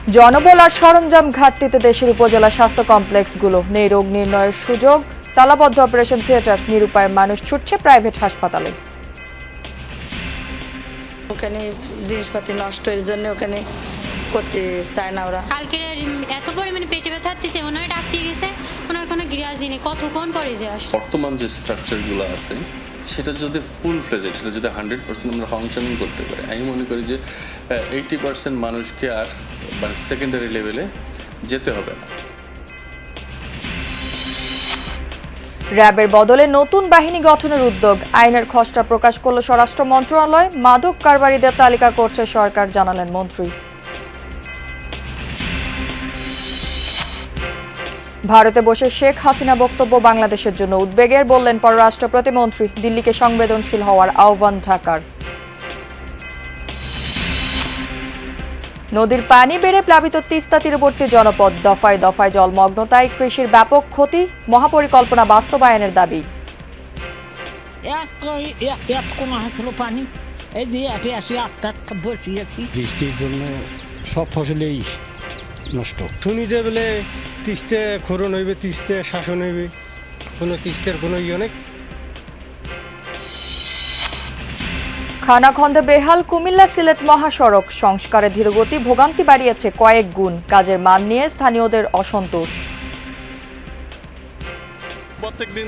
জনবল আর সরঞ্জাম ঘাটতিতে দেশের উপজেলা স্বাস্থ্য কমপ্লেক্সগুলো নেই রোগ নির্ণয়ের সুযোগ, তালাবদ্ধ অপারেশন থিয়েটার, নিরুপায় মানুষ ছুটছে প্রাইভেট হাসপাতালে। ওখানে জিনিসপাতি নষ্ট এর জন্য ওখানে করতে চায় না ওরা। কালকে এত পরিমাণে পেটে ব্যথা হচ্ছে, ওনার ডাকতে গেছে, ওনার কোনো গ্রিয়াজ নেই, কতক্ষণ পরে যে আসে। বর্তমান যে স্ট্রাকচারগুলো আছে সেটা যদি ফুল ফ্লেজেড, সেটা যদি 100% আমরা ফাংশনিং করতে পারি, আমি মনে করি যে 80% মানুষকে আর মানে সেকেন্ডারি লেভেলে যেতে হবে না। র্যাবের বদলে নতুন বাহিনী গঠনের উদ্যোগ, আইনের খসড়া প্রকাশ করল স্বরাষ্ট্র মন্ত্রণালয়। মাদক কারবারিদের তালিকা করছে সরকার, জানালেন মন্ত্রী। ভারতে বসে শেখ হাসিনা বক্তব্য বাংলাদেশের জন্য উদ্বেগের, বললেন পররাষ্ট্র প্রতিমন্ত্রী। দিল্লিকে সংবেদনশীল হওয়ার আহ্বান ঢাকার। নদীর পানি বেড়ে প্লাবিত তিস্তা তীরবর্তী জনপদ, দফায় দফায় জলমগ্নতায় কৃষির ব্যাপক ক্ষতি, মহাপরিকল্পনা বাস্তবায়নের দাবি। পানি এই দিয়ে আসি আস্তে বসিয়েছি, বৃষ্টির জন্য সব ফসলেই নষ্ট। শুনি যে বলে তিস্তে খরণ হইবে, তিস্তে শাসন হইবে, কোনো তিস্তের কোনো ইয়ে নেই। খানাখন্দে বেহাল কুমিল্লা সিলেট মহাসড়ক, সংস্কারে ধীরগতি, ভোগান্তি বাড়িয়েছে কয়েক গুণ, কাজের মান নিয়ে স্থানীয়দের অসন্তোষ। প্রত্যেকদিন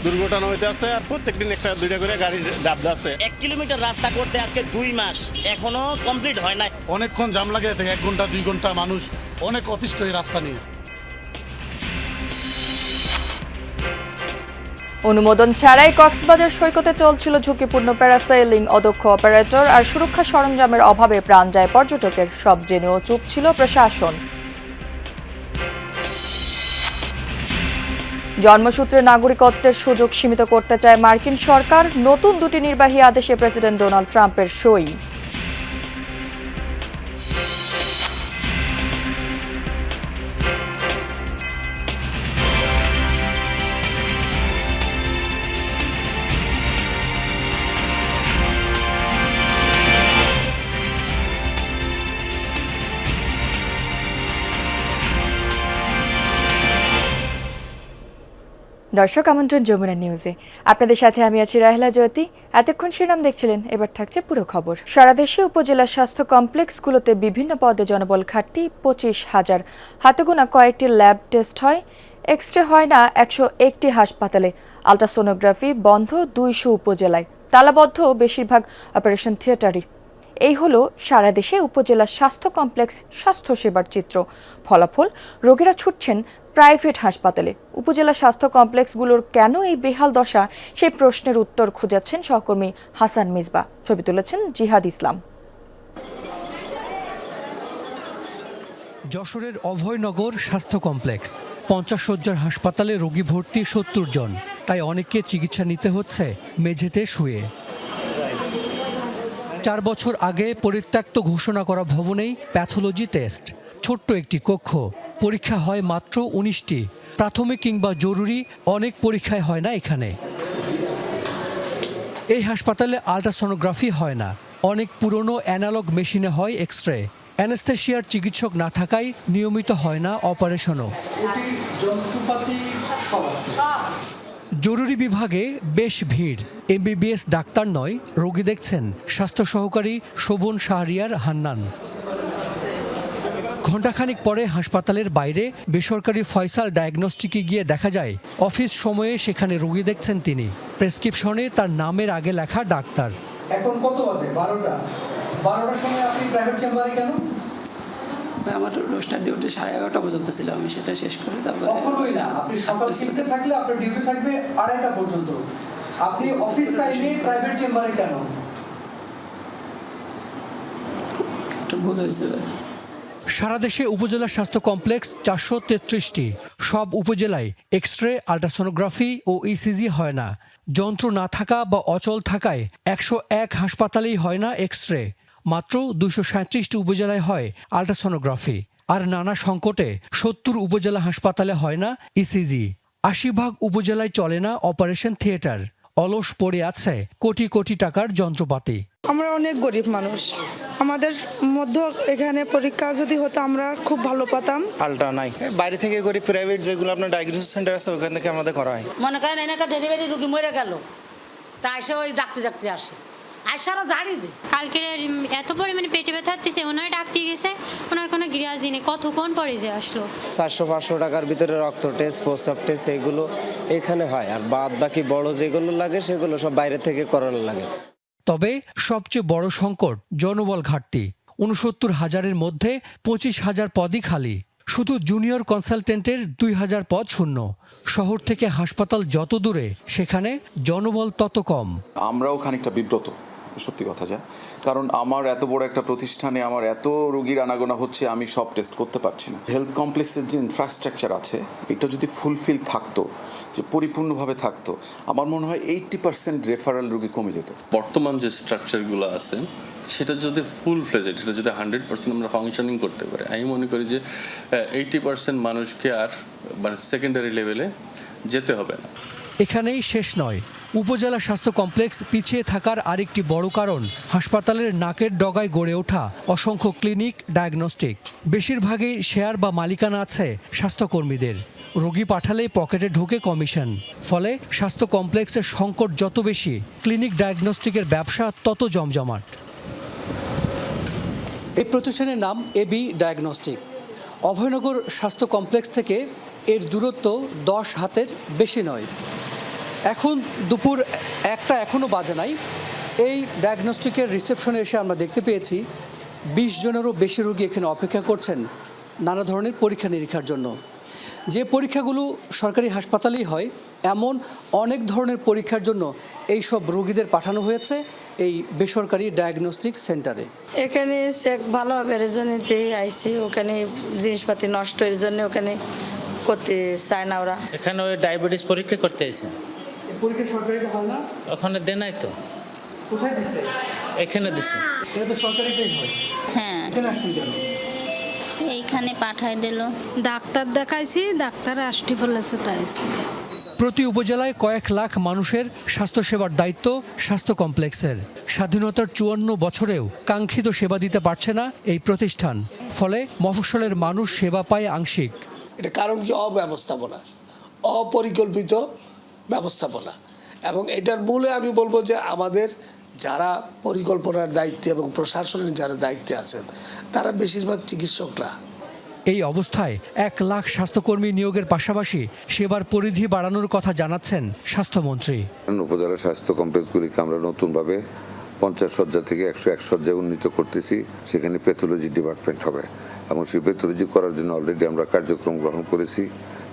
দুর্ঘটনা হইতে আছে আর প্রত্যেকদিন একটা দুইটা করে গাড়ি ডাবদা আছে। 1 কিলোমিটার রাস্তা করতে আজকে 2 মাস এখনো কমপ্লিট হয় না। অনেকক্ষণ জাম লাগে থাকে, 1 ঘন্টা 2 ঘন্টা মানুষ অনেক অতিষ্ঠ এই রাস্তা নিয়ে। অনুমোদন ছাড়াই কক্সবাজার সৈকতে চলছিল ঝুঁকিপূর্ণ প্যারাসেইলিং, অদক্ষ অপারেটর আর সুরক্ষা সরঞ্জামের অভাবে প্রাণ যায় পর্যটকের, সব জেনেও চুপ ছিল প্রশাসন। জন্মসূত্রে নাগরিকত্বের সুযোগ সীমিত করতে চায় মার্কিন সরকার, নতুন দুটি নির্বাহী আদেশে প্রেসিডেন্ট ডোনাল্ড ট্রাম্পের সই। দর্শক আমন্ত্রণ যমুনা নিউজে, আপনাদের সাথে আমি আছি রাহেলা জ্যোতি। এতক্ষণ শিরোনাম দেখছিলেন, এবার থাকছে পুরো খবর। সারা দেশে উপজেলা স্বাস্থ্য কমপ্লেক্সগুলোতে বিভিন্ন পদে জনবল ঘাটতি 25,000, হাতে গোনা কয়েকটি ল্যাব টেস্ট হয়, এক্সরে হয় না 101টি হাসপাতালে, আলট্রাসোনোগ্রাফি বন্ধ 200 উপজেলায়, তালাবদ্ধ বেশিরভাগ অপারেশন থিয়েটারই। এই হলো সারা দেশে উপজেলা স্বাস্থ্য কমপ্লেক্স স্বাস্থ্যসেবার চিত্র। ফলাফল, রোগীরা ছুটছেন প্রাইভেট হাসপাতালে। উপজেলা স্বাস্থ্য কমপ্লেক্সগুলোর কেন এই বেহাল দশা, সেই প্রশ্নের উত্তর খুঁজাচ্ছেন সহকর্মী হাসান মিসবা। ছবি তুলেছেন জিহাদ ইসলাম। যশোরের অভয়নগর স্বাস্থ্য কমপ্লেক্স, 50 শয্যার হাসপাতালে রোগী ভর্তি 70 জন, তাই অনেককে চিকিৎসা নিতে হচ্ছে মেঝেতে শুয়ে। 4 বছর আগে পরিত্যক্ত ঘোষণা করা ভবনেই প্যাথোলজি টেস্ট, ছোট্ট একটি কক্ষ, পরীক্ষা হয় মাত্র 19টি। প্রাথমিক কিংবা জরুরি অনেক পরীক্ষায় হয় না এখানে। এই হাসপাতালে আল্ট্রাসোনোগ্রাফি হয় না, অনেক পুরনো অ্যানালগ মেশিনে হয় এক্সরে। অ্যানেস্থেশিয়ার চিকিৎসক না থাকায় নিয়মিত হয় না অপারেশনও। জরুরি বিভাগে বেশ ভিড়, এমবিবিএস ডাক্তার নয়, রোগী দেখছেন স্বাস্থ্য সহকারী শোভন শাহরিয়ার হান্নান। ঘণ্টাখানিক পরে হাসপাতালের বাইরে বেসরকারি ফয়সাল ডায়াগনস্টিকে গিয়ে দেখা যায় অফিস সময়ে সেখানে রোগী দেখছেন তিনি। প্রেসক্রিপশনে তার নামের আগে লেখা ডাক্তার। এখন কত বাজে? 12টার সময় আপনি প্রাইভেট চেম্বারে কেন? আমার রোস্টার ডিউটি 11:30 পর্যন্ত ছিল, আমি সেটা শেষ করে তারপরে। কখনোই না, আপনি সকাল শিফটে থাকলে আপনার ডিউটি থাকবে 2:30 পর্যন্ত, আপনি অফিস টাইমে প্রাইভেট চেম্বারে কেন? এটা ভুল হয়েছে। সারা দেশে উপজেলা স্বাস্থ্য কমপ্লেক্স 433টি, সব উপজেলায় এক্সরে, আল্ট্রাসোনোগ্রাফি ও ইসিজি হয় না। যন্ত্র না থাকা বা অচল থাকায় 101 হাসপাতালেই হয় না এক্সরে, মাত্র 237টি উপজেলায় হয় আল্ট্রাসোনোগ্রাফি। আর নানা সংকটে 70 উপজেলা হাসপাতালে হয় না ইসিজি। 80 ভাগ উপজেলায় চলে না অপারেশন থিয়েটার। অলস পড়ে আছে কোটি কোটি টাকার যন্ত্রপাতি। আমরা অনেক গরিব মানুষ, আমাদের মধ্যে এখানে পরীক্ষা যদি হতো আমরা খুব ভালো পেতাম। আলট্রা নাই, বাইরে থেকে গরিব প্রাইভেট যেগুলো আপনার ডায়াগনোসিস সেন্টার আছে ওখান থেকে আমাদের করা হয়। মনে করেন একটা ডেলিভারি রুগী মরে গেল, তা এসে ওই ডাকতে আসে, আইসারা জানি দে। কালকে এত পরিমাণে পেটে ব্যথা হচ্ছে, ওনারা ডাকতে গেছে, ওনার কোনো গিরাজ নেই, কতক্ষণ পরে যে আসলো। 400-500 টাকার ভিতরে রক্ত টেস্ট, প্রস্রাব টেস্ট এগুলো এখানে হয়, আর বাদ বাকি বড় যেগুলো লাগে সেগুলো সব বাইরে থেকে করানো লাগে। তবে সবচেয়ে বড় সংকট জনবল ঘাটতি। ৬৯,০০০-এর মধ্যে ২৫,০০০ পদই খালি। শুধু জুনিয়র কনসালটেন্টের ২,০০০ পদ শূন্য। শহর থেকে হাসপাতাল যত দূরে, সেখানে জনবল তত কম। আমরাও খানিকটা বিব্রত, সত্যি কথা যা, কারণ আমার এত বড় একটা প্রতিষ্ঠানে আমার এত রোগীর আনাগোনা হচ্ছে, আমি সব টেস্ট করতে পারছি না। হেলথ কমপ্লেক্সের যে ইনফ্রাস্ট্রাকচার আছে এটা যদি ফুলফিল থাকতো, যে পরিপূর্ণভাবে থাকতো, আমার মনে হয় 80% রেফারেল রোগী কমে যেত। বর্তমান যে স্ট্রাকচারগুলো আছে সেটা যদি ফুল ফ্লেজেড, এটা যদি 100% আমরা ফাংশনিং করতে পারি, আমি মনে করি যে 80% মানুষকে আর মানে সেকেন্ডারি লেভেলে যেতে হবে না। এখানেই শেষ নয়। উপজেলা স্বাস্থ্য কমপ্লেক্স পিছিয়ে থাকার আরেকটি বড় কারণ হাসপাতালের নাকের ডগায় গড়ে ওঠা অসংখ্য ক্লিনিক, ডায়াগনস্টিক। বেশিরভাগই শেয়ার বা মালিকানা আছে স্বাস্থ্যকর্মীদের। রোগী পাঠালে পকেটে ঢোকে কমিশন। ফলে স্বাস্থ্য কমপ্লেক্সের সংকট যত বেশি, ক্লিনিক ডায়াগনস্টিকের ব্যবসা তত জমজমাট। এই প্রতিষ্ঠানের নাম এবি ডায়াগনস্টিক। অভয়নগর স্বাস্থ্য কমপ্লেক্স থেকে এর দূরত্ব 10 হাতের বেশি নয়। এখন দুপুর 1টা এখনও বাজে নাই। এই ডায়াগনস্টিকের রিসেপশনে এসে আমরা দেখতে পেয়েছি 20 জনেরও বেশি রোগী এখানে অপেক্ষা করছেন নানা ধরনের পরীক্ষা নিরীক্ষার জন্য। যে পরীক্ষাগুলো সরকারি হাসপাতালেই হয়, এমন অনেক ধরনের পরীক্ষার জন্য এই সব রোগীদের পাঠানো হয়েছে এই বেসরকারি ডায়াগনস্টিক সেন্টারে। এখানে চেক ভালো হবে এর জন্যতেই আইসি, ওখানে জিনিসপাতি নষ্ট এর জন্য ওখানে করতে চায় না ওরা। এখানে ওই ডায়াবেটিস পরীক্ষা করতে এসে পরীক্ষা সরকারিতে হয় না, ওখানে দেয় নাই তো, কোথায় দিছে? এখানে দিছে। এটা তো সরকারিতেই হয়। হ্যাঁ, এখানে আসছেন কেন? এইখানে পাঠাই দিল। ডাক্তার দেখাইছি, ডাক্তার আসতে বলেছে তাই। প্রতি উপজেলায় কয়েক লাখ মানুষের স্বাস্থ্যসেবার দায়িত্ব স্বাস্থ্য কমপ্লেক্সের। স্বাধীনতার 54 বছরেও কাঙ্ক্ষিত সেবা দিতে পারছে না এই প্রতিষ্ঠান। ফলে মফস্বলের মানুষ সেবা পায় আংশিক। এটা কারণ কি? অব্যবস্থাপনা, অপরিকল্পিত ব্যবস্থাপনা। এবং এটার মূলে আমি বলবো যে আমাদের যারা পরিকল্পনার দায়িত্বে এবং প্রশাসনের যারা দায়িত্বে আছেন তারা বেশিরভাগ চিকিৎসকরা। এই অবস্থায় 1 লাখ স্বাস্থ্যকর্মী নিয়োগের পাশাপাশি সেবার পরিধি বাড়ানোর কথা জানাচ্ছেন স্বাস্থ্যমন্ত্রী। উপজেলা স্বাস্থ্য কমপ্লেক্সগুলিকে আমরা নতুনভাবে 50 শয্যা থেকে 101 শয্যায় উন্নীত করতেছি। সেখানে প্যাথোলজি ডিপার্টমেন্ট হবে এবং সেই প্যাথোলজি করার জন্য অলরেডি আমরা কার্যক্রম গ্রহণ করেছি।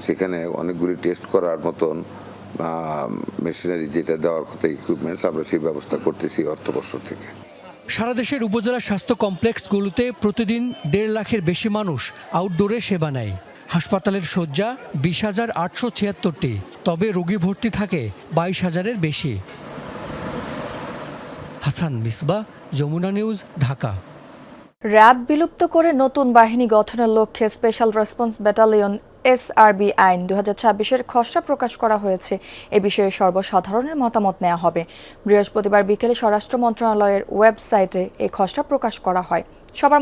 সেখানে অনেকগুলি টেস্ট করার মতন মেশিনারি যেটা দেওয়ার কথা, ইকুইপমেন্টস, আমরা সেই ব্যবস্থা করতেছি অর্থবর্ষ থেকে। সারা দেশের উপজেলা স্বাস্থ্য কমপ্লেক্সগুলোতে প্রতিদিন 1.5 লাখের বেশি মানুষ আউটডোরে সেবা নেয়। হাসপাতালের শয্যা 20,876টি, তবে রোগী ভর্তি থাকে 22,000-এর বেশি। হাসান মিসবাহ, যমুনা নিউজ, ঢাকা। র্যাব বিলুপ্ত করে নতুন বাহিনী গঠনের লক্ষ্যে স্পেশাল রেসপন্স ব্যাটালিয়ন এসআরবি আইন 2026-এর খসড়া প্রকাশ করা হয়েছে। এ বিষয়ে সর্বসাধারণের মতামত নেওয়া হবে। বৃহস্পতিবার বিকেলে স্বরাষ্ট্র মন্ত্রণালয়ের ওয়েবসাইটে এই খসড়া প্রকাশ করা হয়। সবার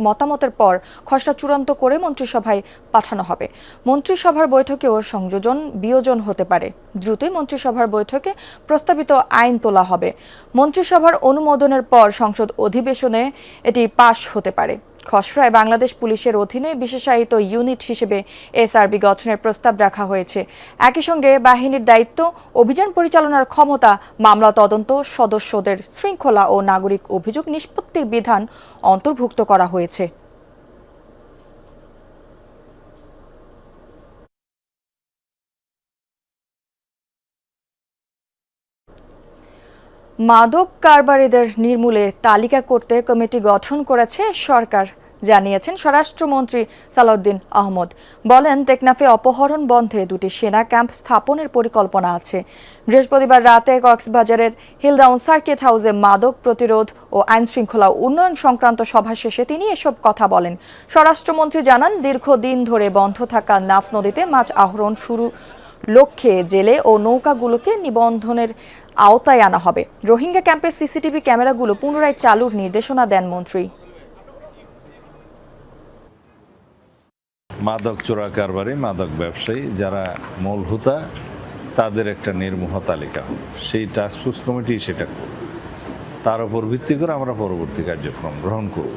মতামতের পর খসড়া চূড়ান্ত করে মন্ত্রিসভায় পাঠানো হবে। মন্ত্রিসভার বৈঠকেও সংযোজন বিয়োজন হতে পারে। দ্রুতই মন্ত্রিসভার বৈঠকে প্রস্তাবিত আইন তোলা হবে। মন্ত্রিসভার অনুমোদনের পর সংসদ অধিবেশনে এটি পাশ হতে পারে। খসড়ায় বাংলাদেশ পুলিশের অধীনে বিশেষায়িত ইউনিট হিসেবে এসআরবি গঠনের প্রস্তাব রাখা হয়েছে। একই সঙ্গে বাহিনীর দায়িত্ব, অভিযান পরিচালনার ক্ষমতা, মামলা তদন্ত, সদস্যদের শৃঙ্খলা ও নাগরিক অভিযোগ নিষ্পত্তির বিধান অন্তর্ভুক্ত করা হয়েছে। মাদক কারবারিদের নির্মূলে তালিকা করতে কমিটি গঠন করেছে সরকার, জানিয়েছেন স্বরাষ্ট্রমন্ত্রী সালাউদ্দিন আহমদ। বলেন, টেকনাফে অপহরণ বন্ধে 2টি সেনা ক্যাম্প স্থাপনের পরিকল্পনা আছে। বৃহস্পতিবার রাতে কক্সবাজারের হিলডাউন সার্কিট হাউসে মাদক প্রতিরোধ ও আইন শৃঙ্খলা উন্নয়ন সংক্রান্ত সভা শেষে তিনি এসব কথা বলেন। স্বরাষ্ট্রমন্ত্রী জানান, দীর্ঘদিন ধরে বন্ধ থাকা নাফ নদীতে মাছ আহরণ লক্ষ্যে জেলে ও নৌকাগুলোকে নিবন্ধনের আওতায় আনা হবে। রোহিঙ্গা ক্যাম্পের সিসিটিভি ক্যামেরাগুলো পুনরায় চালুর নির্দেশনা দেন মন্ত্রী। মাদক চোরা কারবারি, মাদক ব্যবসায়ী যারা মূল হোতা, তাদের একটা নির্মোহ তালিকা, সেই টাস্কফোর্স কমিটি সেটা করবে। তার উপর ভিত্তি করে আমরা পরবর্তী কার্যক্রম গ্রহণ করব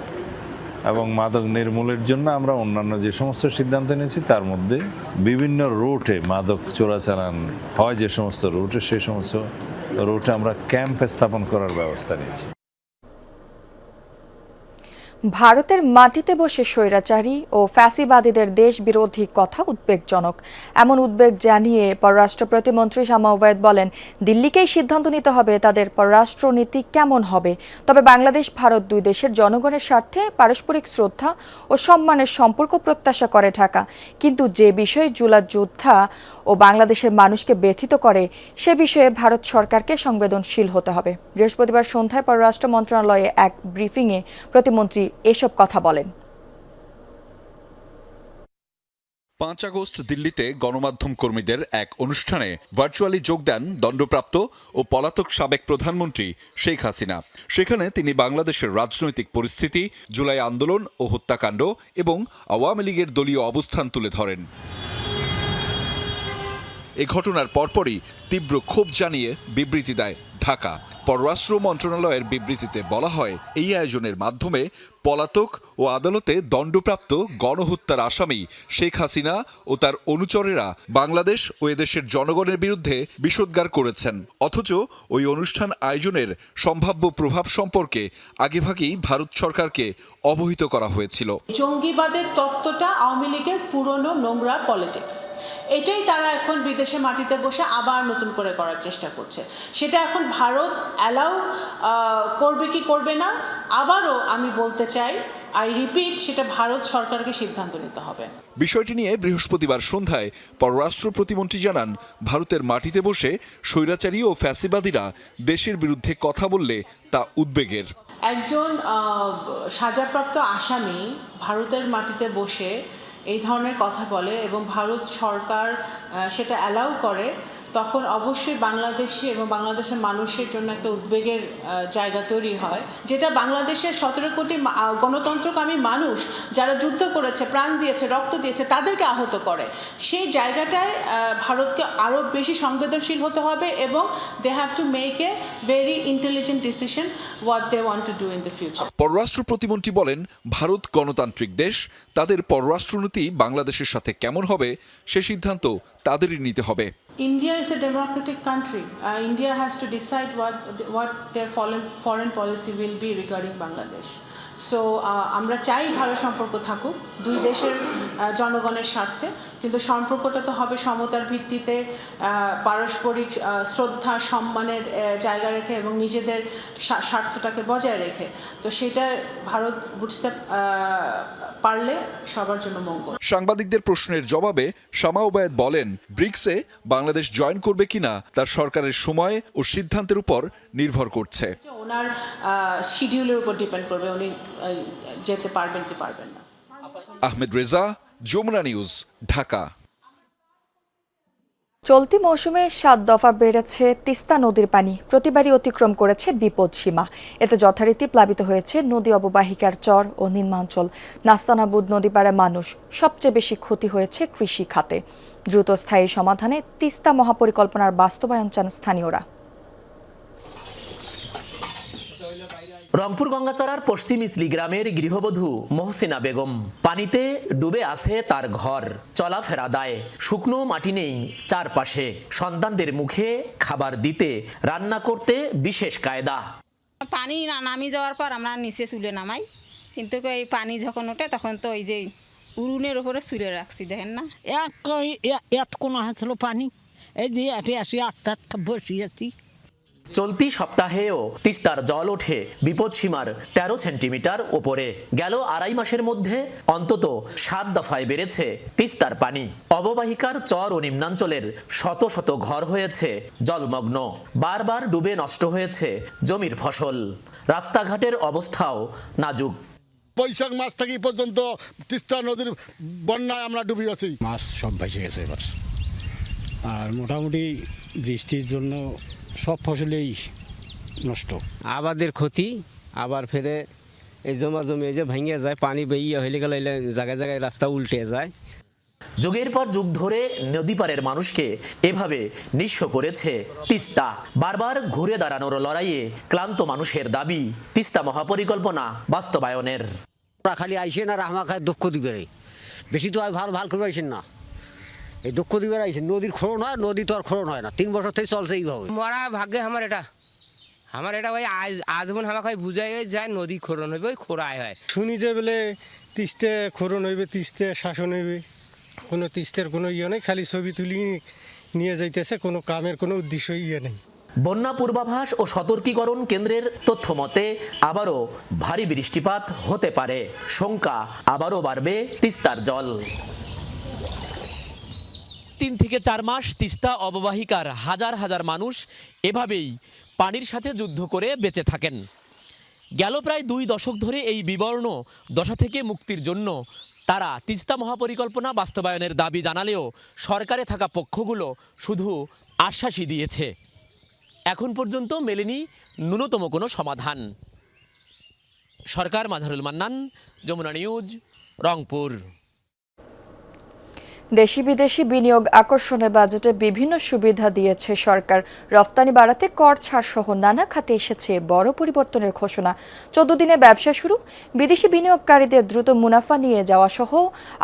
এবং মাদক নির্মূলের জন্য আমরা অন্যান্য যে সমস্ত সিদ্ধান্ত নিয়েছি তার মধ্যে বিভিন্ন রুটে মাদক চোরাচালান হয়, যে সমস্ত রুটে, সেই সমস্ত রুটে আমরা ক্যাম্প স্থাপন করার ব্যবস্থা নিয়েছি। ভারতের মাটিতে বসে স্বৈরাচারী ও ফ্যাসিবাদীদের দেশ বিরোধী কথা উদ্বেগজনক। এমন উদ্বেগ জানিয়ে পররাষ্ট্র প্রতিমন্ত্রী শামা ওবায়েদ বলেন, দিল্লিকেই সিদ্ধান্ত নিতে হবে তাদের পররাষ্ট্রনীতি কেমন হবে। তবে বাংলাদেশ ভারত দুই দেশের জনগণের স্বার্থে পারস্পরিক শ্রদ্ধা ও সম্মানের সম্পর্ক প্রত্যাশা করে ঢাকা। কিন্তু যে বিষয়ে জুলাই যোদ্ধা ও বাংলাদেশের মানুষকে ব্যথিত করে, সে বিষয়ে ভারত সরকারকে সংবেদনশীল হতে হবে। বৃহস্পতিবার সন্ধ্যায় পররাষ্ট্র মন্ত্রণালয়ে এক ব্রিফিংয়ে প্রতিমন্ত্রী এসব কথা বলেন। ৫ আগস্ট দিল্লিতে গণমাধ্যম কর্মীদের এক অনুষ্ঠানে ভার্চুয়ালি যোগ দেন দণ্ডপ্রাপ্ত ও পলাতক সাবেক প্রধানমন্ত্রী শেখ হাসিনা। সেখানে তিনি বাংলাদেশের রাজনৈতিক পরিস্থিতি, জুলাই আন্দোলন ও হত্যাকাণ্ড এবং আওয়ামী লীগের দলীয় অবস্থান তুলে ধরেন। এ ঘটনার পরপরই তীব্র ক্ষোভ জানিয়ে বিবৃতি দেয় ঢাকা। পররাষ্ট্র মন্ত্রণালয়ের বিবৃতিতে বলা হয়, এই আয়োজনের মাধ্যমে পলাতক ও আদালতে দণ্ডপ্রাপ্ত গণহত্যার আসামি শেখ হাসিনা ও তার অনুচরেরা বাংলাদেশ ও এদেশের জনগণের বিরুদ্ধে বিষোদ্গার করেছেন। অথচ ওই অনুষ্ঠান আয়োজনের সম্ভাব্য প্রভাব সম্পর্কে আগেভাগেই ভারত সরকারকে অবহিত করা হয়েছিল। জঙ্গিবাদের তত্ত্বটা আওয়ামী লীগের পুরনো নোংরা পলিটিক্স, এটাই তারা এখন বিদেশে মাটিতে বসে আবার নতুন করে করার চেষ্টা করছে। সেটা এখন ভারত অ্যালাউ করবে কি করবে না, আবারও আমি বলতে চাই, আই রিপিট, সেটা ভারত সরকারকে সিদ্ধান্ত নিতে হবে। বিষয়টি নিয়ে বৃহস্পতিবার সন্ধ্যায় পররাষ্ট্র প্রতিমন্ত্রী জানান, ভারতের মাটিতে বসে স্বৈরাচারী ও ফ্যাসিবাদীরা দেশের বিরুদ্ধে কথা বললে তা উদ্বেগের। একজন সাজাপ্রাপ্ত আসামি ভারতের মাটিতে বসে এই ধরনের কথা বলে এবং ভারত সরকার সেটা অ্যালাউ করে, তখন অবশ্যই বাংলাদেশি এবং বাংলাদেশের মানুষের জন্য একটা উদ্বেগের জায়গা তৈরি হয়, যেটা বাংলাদেশের 17 কোটি গণতন্ত্রকামী মানুষ যারা যুদ্ধ করেছে, প্রাণ দিয়েছে, রক্ত দিয়েছে, তাদেরকে আহত করে। সেই জায়গাটায় ভারতকে আরও বেশি সংবেদনশীল হতে হবে এবং they have to make a very intelligent decision what they want to do in the future. পররাষ্ট্র প্রতিমন্ত্রী বলেন, ভারত গণতান্ত্রিক দেশ, তাদের পররাষ্ট্রনীতি বাংলাদেশের সাথে কেমন হবে সে সিদ্ধান্ত তাদেরই নিতে হবে। India is a democratic country. India has to decide what their foreign policy will be regarding Bangladesh. So আমরা চাই ভালো সম্পর্ক থাকুক দুই দেশের জনগণের স্বার্থে, কিন্তু সম্পর্কটা তো হবে সমতার ভিত্তিতে, পারস্পরিক শ্রদ্ধা সম্মানের জায়গা রেখে এবং নিজেদের স্বার্থটাকে বজায় রেখে। তো সেটা ভারত বুঝতে পারলে সবার জন্য মঙ্গল। সাংবাদিকদের প্রশ্নের জবাবে শামা ওবায়েদ বলেন, ব্রিক্সে বাংলাদেশ জয়েন করবে কিনা তার সরকারের সময় ও সিদ্ধান্তের উপর নির্ভর করছে। ওনার শিডিউলের উপর ডিপেন্ড করবে উনি যেতে পারবেন কি পারবেন না। আহমেদ রেজা, যমুনা নিউজ, ঢাকা। চলতি মৌসুমে 7 দফা বেড়েছে তিস্তা নদীর পানি, প্রতিবারই অতিক্রম করেছে বিপদসীমা। এতে যথারীতি প্লাবিত হয়েছে নদী অববাহিকার চর ও নিম্নাঞ্চল। নাস্তানাবুদ নদীপাড়ার মানুষ, সবচেয়ে বেশি ক্ষতি হয়েছে কৃষি খাতে। দ্রুত স্থায়ী সমাধানে তিস্তা মহাপরিকল্পনার বাস্তবায়ন চান স্থানীয়রা। রংপুর গঙ্গাচড়ার পশ্চিম ইসলি গ্রামের গৃহবধূ মহসিনা বেগম, পানিতে ডুবে আছে তার ঘর, চলাফেরা দায়, শুকনো মাটি নেই চারপাশে, সন্তানদের মুখে খাবার দিতে রান্না করতে বিশেষ কায়দা। পানি নামি যাওয়ার পর আমরা নিচে চুলে নামাই, কিন্তু এই পানি যখন ওঠে তখন তো ওই যে উড়ুনের উপরে চুলে রাখছি, দেখেন না এত কোন হয়েছিল পানি, এই যে আসি আস্তে আস্তে বসিয়েছি। চলতি সপ্তাহেও তিস্তার জল ওঠে বিপদসীমার 13 সেন্টিমিটার ওপরে। গেল 2.5 মাসের মধ্যে অন্তত 7 দফায় বেড়েছে তিস্তার পানি। অববাহিকার চর ও নিম্নাঞ্চলের শত শত ঘর হয়েছে জলমগ্ন, বারবার ডুবে নষ্ট হয়েছে জমির ফসল। রাস্তাঘাটের অবস্থাও নাজুক। বৈশাখ মাস থেকে পর্যন্ত তিস্তা নদীর বন্যায় আমরা ডুবে আছি। মাছ সব ভেসে গেছে এবার, আর মোটামুটি বৃষ্টির জন্য সব ফসলেই নষ্ট। আবাদের ক্ষতি, আবার ফেরে এই জমা জমি এই যে ভেঙে যায়, পানি বেরিয়ে হইলে গেলে জায়গায় জায়গায় রাস্তা উল্টে যায়। যুগের পর যুগ ধরে নদী পারের মানুষকে এভাবে নিঃস্ব করেছে তিস্তা। বারবার ঘুরে দাঁড়ানোর লড়াইয়ে ক্লান্ত মানুষের দাবি তিস্তা মহাপরিকল্পনা বাস্তবায়নের। খালি আইসেন আর আমাকে দুঃখ দিবে, বেশি তো আর ভাল করে আইসেন না, এই দুঃখ দিবে আইসেন। নদীর খোরণ হয়, নদী তো আর খোরণ হয় না, 3 বছর থেকে চলছে এইভাবে। মরা ভাগ্যে আমার এটা ভাই আজীবন আমাকে বুঝাই যায় নদী খোরণ হইবে, ওই খোরাই হয়। শুনি যে বলে তিস্তে খোরণ হইবে, তিস্তে শাসন হইবে, কোনো তিস্তের কোনো ইয়ে নেই, খালি ছবি তুলি নিয়ে যাইতেছে, কোনো কামের কোনো উদ্দেশ্য ইয়ে নেই। বন্যা পূর্বাভাস ও সতর্কীকরণ কেন্দ্রের তথ্য মতে আবারও ভারী বৃষ্টিপাত হতে পারে। শঙ্কা আবারও বাড়বে তিস্তার জল। 3 থেকে 4 মাস তিস্তা অববাহিকার হাজার হাজার মানুষ এভাবেই পানির সাথে যুদ্ধ করে বেঁচে থাকেন। গেল প্রায় 2 দশক ধরে এই বিবর্ণ দশা থেকে মুক্তির জন্য তারা তিস্তা মহাপরিকল্পনা বাস্তবায়নের দাবি জানালেও সরকারে থাকা পক্ষগুলো শুধু আশ্বাসই দিয়েছে। এখন পর্যন্ত মেলেনি ন্যূনতম কোনো সমাধান। সরকার মাঝারুল মান্নান, যমুনা নিউজ, রংপুর। দেশি বিদেশি বিনিয়োগ আকর্ষণে বাজেটে বিভিন্ন সুবিধা দিয়েছে সরকার। রফতানি বাড়াতে কর ছাড় সহ নানা খাতে এসেছে বড় পরিবর্তনের ঘোষণা। 14 দিনে ব্যবসা শুরু, বিদেশি বিনিয়োগকারীদের দ্রুত মুনাফা নিয়ে যাওয়া সহ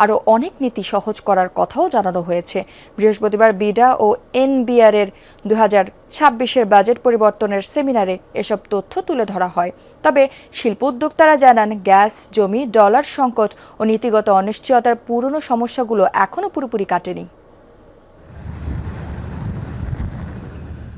আরও অনেক নীতি সহজ করার কথাও জানানো হয়েছে। বৃহস্পতিবার বিডা ও এনবিআর এর 2026-এর বাজেট পরিবর্তনের সেমিনারে এসব তথ্য তুলে ধরা হয়। তবে শিল্প উদ্যোক্তারা জানান, গ্যাস, জমি, ডলার সংকট ও নীতিগত অনিশ্চয়তার পুরনো সমস্যাগুলো এখনও পুরোপুরি কাটেনি।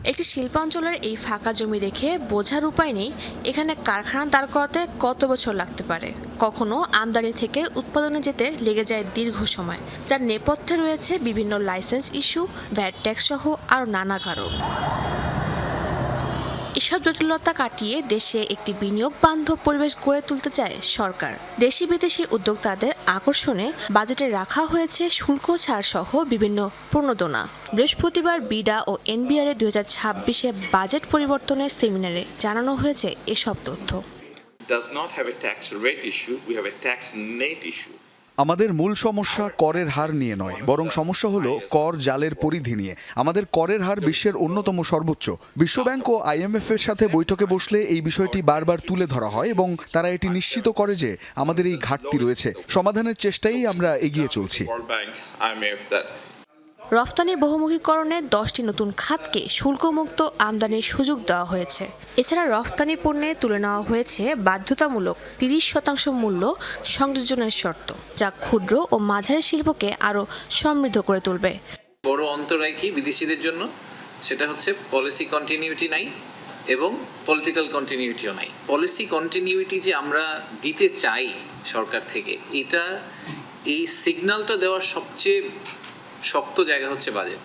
একটি শিল্পাঞ্চলের এই ফাঁকা জমি দেখে বোঝার উপায় নেই এখানে কারখানা দাঁড় করাতে কত বছর লাগতে পারে। কখনো আমদানি থেকে উৎপাদনে যেতে লেগে যায় দীর্ঘ সময়, যার নেপথ্যে রয়েছে বিভিন্ন লাইসেন্স ইস্যু, ভ্যাট ট্যাক্স সহ আরও নানা কারণ। এসব জটিলতা কাটিয়ে দেশে একটি বিনিয়োগ বান্ধব পরিবেশ গড়ে তুলতে চায় সরকার। দেশি বিদেশি উদ্যোক্তাদের আকর্ষণে বাজেটে রাখা হয়েছে শুল্ক ছাড় সহ বিভিন্ন প্রণোদনা। বৃহস্পতিবার বিডা ও এনবিআর এর 2026-এ বাজেট পরিবর্তনের সেমিনারে জানানো হয়েছে এসব তথ্য। আমাদের মূল সমস্যা করের হার নিয়ে নয়, বরং সমস্যা হলো কর জালের পরিধি নিয়ে। আমাদের করের হার বিশ্বের অন্যতম সর্বোচ্চ। বিশ্বব্যাংক ও IMF এর সাথে বৈঠকে বসলে এই বিষয়টি বারবার তুলে ধরা হয় এবং তারা এটি নিশ্চিত করে যে আমাদের এই ঘাটতি রয়েছে। সমাধানের চেষ্টায় আমরা এগিয়ে চলছি। রফতানি বহুমুখীকরণে 10টি নতুন খাতকে শুল্কমুক্ত আমদানির সুযোগ দেওয়া হয়েছে। এছাড়া রফতানি পণ্যে তুলে নেওয়া হয়েছে বাধ্যতামূলক 30% মূল্য সংযোজনের শর্ত, যা ক্ষুদ্র ও মাঝারি শিল্পকে আরও সমৃদ্ধ করে তুলবে। বড় অন্তরায় কি বিদেশিদের জন্য, সেটা হচ্ছে পলিসি কন্টিনিউটি নাই এবং পলিটিক্যাল কন্টিনিউটিও নাই। পলিসি কন্টিনিউটি যে আমরা দিতে চাই সরকার থেকে, এই সিগন্যালটা দেওয়ার সবচেয়ে শক্ত জায়গা হচ্ছে বাজেট।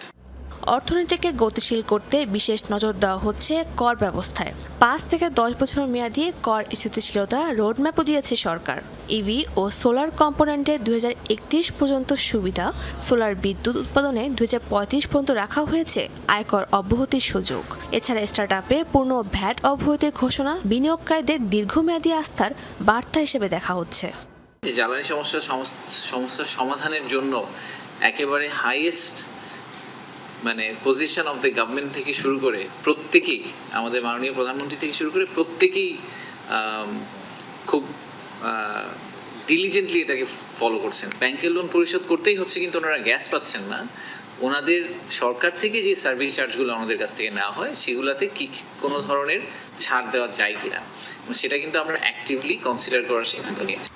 অর্থনীতিকে গতিশীল করতে বিশেষ নজর দেওয়া হচ্ছে কর ব্যবস্থায়। 5 থেকে 10 বছর মেয়াদী কর স্থিতিশীলতা রোডম্যাপও দিয়েছে সরকার। ইভি ও সোলার কম্পোনেন্টে 2031 পর্যন্ত সুবিধা, সোলার বিদ্যুৎ উৎপাদনে 2035 পর্যন্ত রাখা হয়েছে আয়কর অব্যাহতির সুযোগ। এছাড়া স্টার্টআপে পূর্ণ ভ্যাট অব্যাহতির ঘোষণা দীর্ঘমেয়াদী দীর্ঘমেয়াদী আস্থার বার্তা হিসেবে দেখা হচ্ছে। জ্বালানি সমস্যার সমাধানের জন্য একেবারে highest position of the government থেকে শুরু করে প্রত্যেকেই, আমাদের মাননীয় প্রধানমন্ত্রী থেকে শুরু করে প্রত্যেকেই খুব ডিলিজেন্টলি এটাকে ফলো করছেন। ব্যাংকের লোন পরিশোধ করতেই হচ্ছে, কিন্তু ওনারা গ্যাস পাচ্ছেন না। ওনাদের সরকার থেকে যে সার্ভিস চার্জগুলো আমাদের কাছ থেকে নেওয়া হয়, সেগুলোতে কি কোনো ধরনের ছাড় দেওয়া যায় কিনা, সেটা কিন্তু আমরা অ্যাক্টিভলি কনসিডার করার সিদ্ধান্ত নিয়েছি।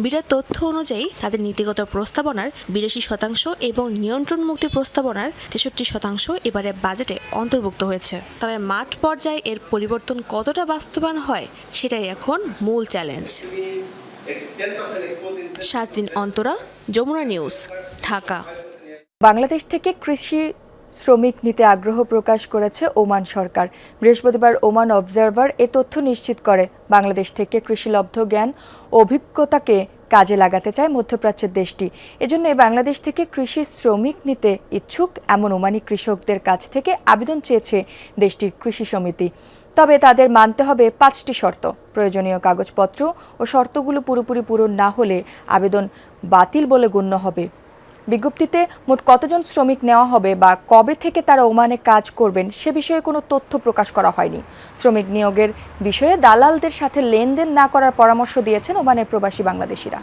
বিডার তথ্য অনুযায়ী তাদের নীতিগত প্রস্তাবনার 82% এবং নিয়ন্ত্রণ মুক্তি প্রস্তাবনার 63% এবারে বাজেটে অন্তর্ভুক্ত হয়েছে। তবে মাঠ পর্যায়ে এর পরিবর্তন কতটা বাস্তবায়ন হয়, সেটাই এখন মূল চ্যালেঞ্জ। শাহজিন অন্তরা, যমুনা নিউজ, ঢাকা। বাংলাদেশ থেকে কৃষি শ্রমিক নিতে আগ্রহ প্রকাশ করেছে ওমান সরকার। বৃহস্পতিবার ওমান অবজারভার এ তথ্য নিশ্চিত করে। বাংলাদেশ থেকে কৃষিলব্ধ জ্ঞান ও অভিজ্ঞতাকে কাজে লাগাতে চায় মধ্যপ্রাচ্যের দেশটি। এজন্য বাংলাদেশ থেকে কৃষি শ্রমিক নিতে ইচ্ছুক এমন ওমানি কৃষকদের কাছ থেকে আবেদন চেয়েছে দেশটির কৃষি সমিতি। তবে তাদের মানতে হবে 5টি শর্ত। প্রয়োজনীয় কাগজপত্র ও শর্তগুলো পুরোপুরি পূরণ না হলে আবেদন বাতিল বলে গণ্য হবে। বিজ্ঞপ্তিতে মোট কতজন শ্রমিক নেওয়া হবে বা কবে থেকে তারা ওমানে কাজ করবেন সে বিষয়ে কোনো তথ্য প্রকাশ করা হয়নি। শ্রমিক নিয়োগের বিষয়ে দালালদের সাথে লেনদেন না করার পরামর্শ দিয়েছেন ওমানের প্রবাসী বাংলাদেশিরা।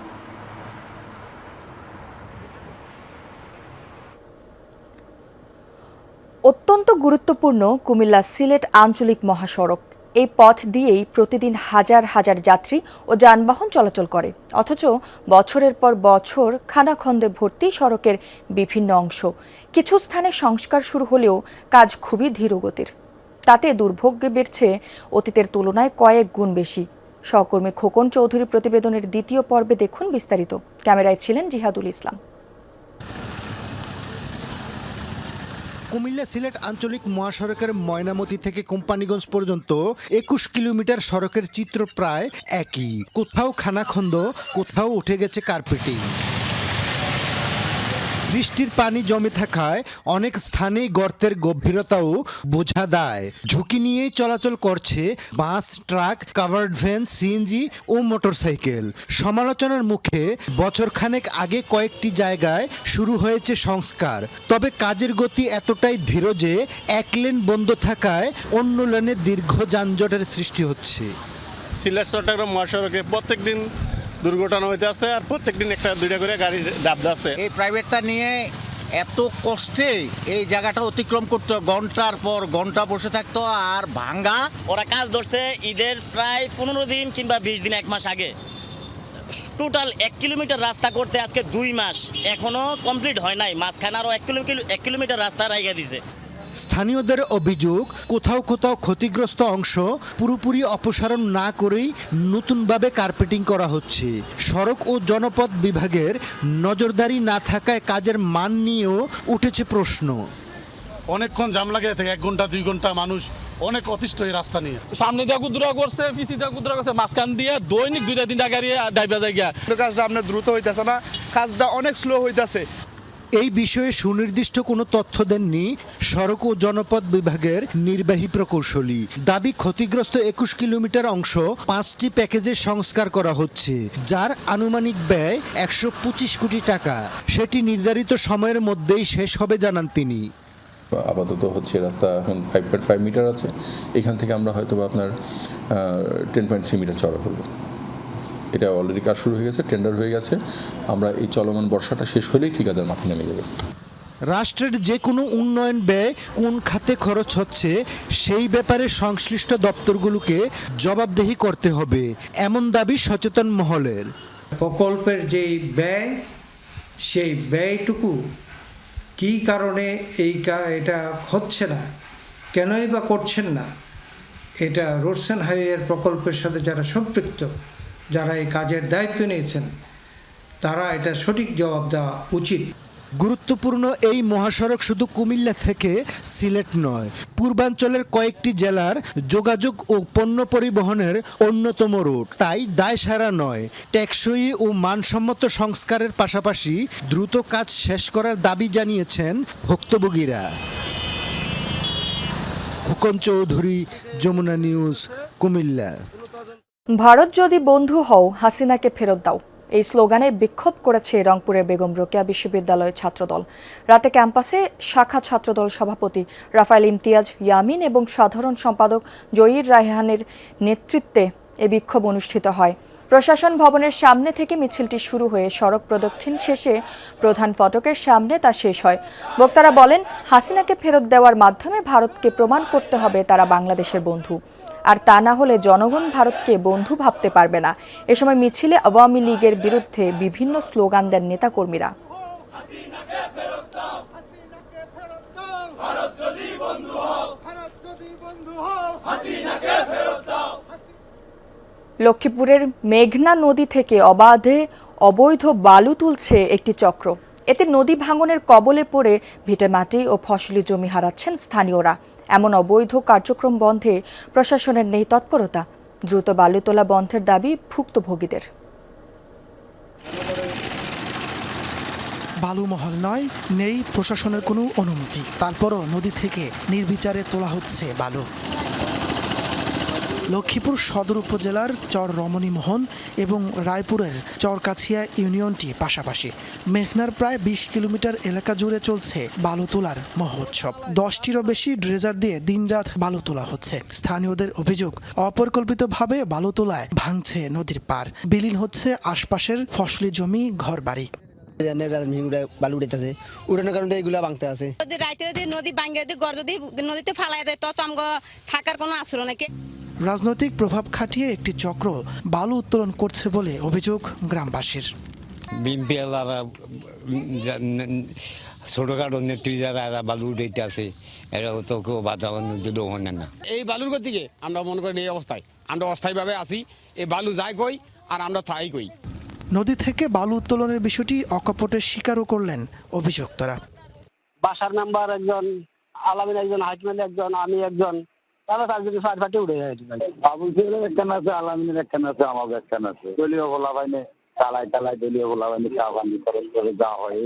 অত্যন্ত গুরুত্বপূর্ণ কুমিল্লা সিলেট আঞ্চলিক মহাসড়ক। এই পথ দিয়েই প্রতিদিন হাজার হাজার যাত্রী ও যানবাহন চলাচল করে, অথচ বছরের পর বছর খানাখন্দে ভর্তি সড়কের বিভিন্ন অংশ। কিছু স্থানে সংস্কার শুরু হলেও কাজ খুবই ধীরগতির। তাতে দুর্ভোগে বেড়েছে অতীতের তুলনায় কয়েক গুণ বেশি। সহকর্মী খোকন চৌধুরী প্রতিবেদনের দ্বিতীয় পর্বে দেখুন বিস্তারিত। ক্যামেরায় ছিলেন জিহাদুল ইসলাম। কুমিল্লা সিলেট আঞ্চলিক মহাসড়কের ময়নামতি থেকে কোম্পানিগঞ্জ পর্যন্ত 21 কিলোমিটার সড়কের চিত্র প্রায় একই। কোথাও খানাখন্দ, কোথাও উঠে গেছে কার্পেটিং। বৃষ্টির পানি জমে থাকায় অনেক স্থানেই গর্তের গভীরতাও বোঝা দেয়। ঝুঁকি নিয়েই চলাচল করছে বাস, ট্রাক, কাভার্ড ভ্যান, সিএনজি ও মোটরসাইকেল। সমালোচনার মুখে বছরখানেক আগে কয়েকটি জায়গায় শুরু হয়েছে সংস্কার, তবে কাজের গতি এতটাই ধীর যে এক লেন বন্ধ থাকায় অন্য লেনে দীর্ঘ যানজটের সৃষ্টি হচ্ছে। সিলেট চট্টগ্রাম মহাসড়কে প্রত্যেক দিন দুর্ঘটনা হইতে আছে, আর প্রত্যেকদিন একটা দুইটা করে গাড়ি ডাব যাচ্ছে। এই প্রাইভেটটা নিয়ে এত কষ্টে এই জায়গাটা অতিক্রম করতে ঘন্টার পর ঘন্টা বসে থাকতো আর ভাঙ্গা। ওরা কাজ ধরছে ঈদের প্রায় 15 দিন কিংবা 20 দিন, 1 মাস আগে। টোটাল 1 কিলোমিটার রাস্তা করতে আজকে 2 মাস, এখনো কমপ্লিট হয় নাই। মাঝখানে আরও 1 কিলোমিটার রাস্তা রাইগা দিছে। স্থানীয়দের অভিযোগ, কোথাও কোথাও ক্ষতিগ্রস্ত অংশ পুরোপুরি অপসারণ না করেই নতুনভাবে কার্পেটিং করা হচ্ছে। সড়ক ও জনপথ বিভাগের নজরদারি না থাকায় কাজের মান নিয়েও উঠেছে প্রশ্ন। অনেকক্ষণ জাম লাগে থেকে 1 ঘন্টা 2 ঘন্টা মানুষ অনেক অতিষ্ঠ এই রাস্তা নিয়ে। সামনে দিয়ে কুদরা করছে, পিছি দিয়ে কুদরা করছে, মাঝখান দিয়ে দৈনিক 2-3টা গাড়ি ডাইবা যায় গিয়া। কাজটা আপনার দ্রুত হইতেছে না, কাজটা অনেক স্লো হইতেছে। এই বিষয়ে সুনির্দিষ্ট কোনো তথ্য দেননি সড়ক ও জনপথ বিভাগের নির্বাহী প্রকৌশলী। দাবি, ক্ষতিগ্রস্ত 21 কিলোমিটার অংশ 5টি প্যাকেজে সংস্কার করা হচ্ছে, যার আনুমানিক ব্যয় 125 কোটি টাকা। সেটি নির্ধারিত সময়ের মধ্যেই শেষ হবে জানান তিনি। আপাতত হচ্ছে রাস্তা এখন 5.5 মিটার আছে, এখান থেকে আমরা হয়তো আপনার 10.3 মিটার চড়া করব। এটা অলরেডি কাজ শুরু হয়ে গেছে, টেন্ডার হয়ে গেছে। আমরা এই চলমান বর্ষাটা শেষ হলেই ঠিকাদার মাঠে নেমে যাবে। রাষ্ট্রের যে কোনো উন্নয়ন ব্যয় কোন খাতে খরচ হচ্ছে সেই ব্যাপারে সংশ্লিষ্ট দপ্তরগুলোকে জবাবদিহি করতে হবে, এমন দাবি সচেতন মহলের। প্রকল্পের যেই ব্যয়, সেই ব্যয়টুকু কী কারণে এটা হচ্ছে না, কেনই বা করছেন না, এটা রোডস অ্যান্ড হাইওয়ের প্রকল্পের সাথে যারা সম্পৃক্ত, যারা এই কাজের দায়িত্ব নিয়েছেন, তারা এটা সঠিক জবাব দেওয়া উচিত। গুরুত্বপূর্ণ এই মহাসড়ক শুধু কুমিল্লা থেকে সিলেট নয়, পূর্বাঞ্চলের কয়েকটি জেলার যোগাযোগ ও পণ্য পরিবহনের অন্যতম রুট। তাই দায়সারা নয়, টেকসই ও মানসম্মত সংস্কারের পাশাপাশি দ্রুত কাজ শেষ করার দাবি জানিয়েছেন ভুক্তভোগীরা। খোকন চৌধুরী, যমুনা নিউজ, কুমিল্লা। ভারত যদি বন্ধু হও, হাসিনাকে ফেরত দাও, এই স্লোগানে বিক্ষোভ করেছে রংপুরের বেগম রোকেয়া বিশ্ববিদ্যালয়ের ছাত্রদল। রাতে ক্যাম্পাসে শাখা ছাত্রদল সভাপতি রাফায়েল ইমতিয়াজ ইয়ামিন এবং সাধারণ সম্পাদক জয়ীর রায়হানের নেতৃত্বে এ বিক্ষোভ অনুষ্ঠিত হয়। প্রশাসন ভবনের সামনে থেকে মিছিলটি শুরু হয়ে সড়ক প্রদক্ষিণ শেষে প্রধান ফটকের সামনে তা শেষ হয়। বক্তারা বলেন, হাসিনাকে ফেরত দেওয়ার মাধ্যমে ভারতকে প্রমাণ করতে হবে তারা বাংলাদেশের বন্ধু, আর তা না হলে জনগণ ভারতকে বন্ধু ভাবতে পারবে না। এ সময় মিছিলে আওয়ামী লীগের বিরুদ্ধে বিভিন্ন স্লোগান দেন নেতাকর্মীরা। লক্ষ্মীপুরের মেঘনা নদী থেকে অবাধে অবৈধ বালু তুলছে একটি চক্র। এতে নদী ভাঙনের কবলে পড়ে ভিটেমাটি ও ফসলি জমি হারাচ্ছেন স্থানীয়রা। এমন অবৈধ কার্যক্রম বন্ধে প্রশাসনের নেই তৎপরতা। দ্রুত বালু তোলা বন্ধের দাবি ভুক্তভোগীদের। বালুমহল নয়, নেই প্রশাসনের কোনো অনুমতি, তারপরও নদী থেকে নির্বিচারে তোলা হচ্ছে বালু। লক্ষ্মীপুর সদর উপজেলার চর রমণীমোহন এবং রায়পুরের চরকাছিয়া ইউনিয়নটি পাশাপাশি। মেঘনার প্রায় 20 কিলোমিটার এলাকা জুড়ে চলছে বালু তোলার মহোৎসব। 10টিরও বেশি ড্রেজার দিয়ে দিনরাত বালু তোলা হচ্ছে। স্থানীয়দের অভিযোগ, অপরিকল্পিতভাবে বালু তোলায় ভাঙছে নদীর পাড়, বিলীন হচ্ছে আশপাশের ফসলি জমি, ঘরবাড়ি। বালু উঠেছে, উঠানোর কারণে এগুলা ভাঙতে আছে। রাইতে যদি নদী ভাঙে যদি গড় যদি নদীতে ফালাই দেয় তত আমগো থাকার কোনো আশ্রয় নেই। রাজনৈতিক প্রভাব খাটিয়ে একটি চক্র বালু উত্তোলন করছে বলে অভিযোগ গ্রামবাসীর। ছোটখাটো নেত্রী যারা বালু উঠেতে আছে এরা তো কেউ বাধা দিলেও হয় না। এই বালুর গতিকে আমরা মনে করি এই অবস্থায় আমরা অস্থায়ীভাবে আছি। এই বালু যায় কই আর আমরা থাই কই। নদী থেকে বালু উত্তোলনের বিষয়টি অকপটে স্বীকারও করলেন অভিযুক্তরা। বাসার নাম্বার একজন, আলামিন একজন, হাকিমের একজন, আমি একজন, তারা চারজনে ফাট ফাটে উঠে যায়। আবুল সিলের একখান আছে, আলামিনের একখান আছে, আমার একখান আছে। দলীয় বলা বাইনে চালায় দলীয় বলা বাইনে চা পানি করে যাওয়া হয়।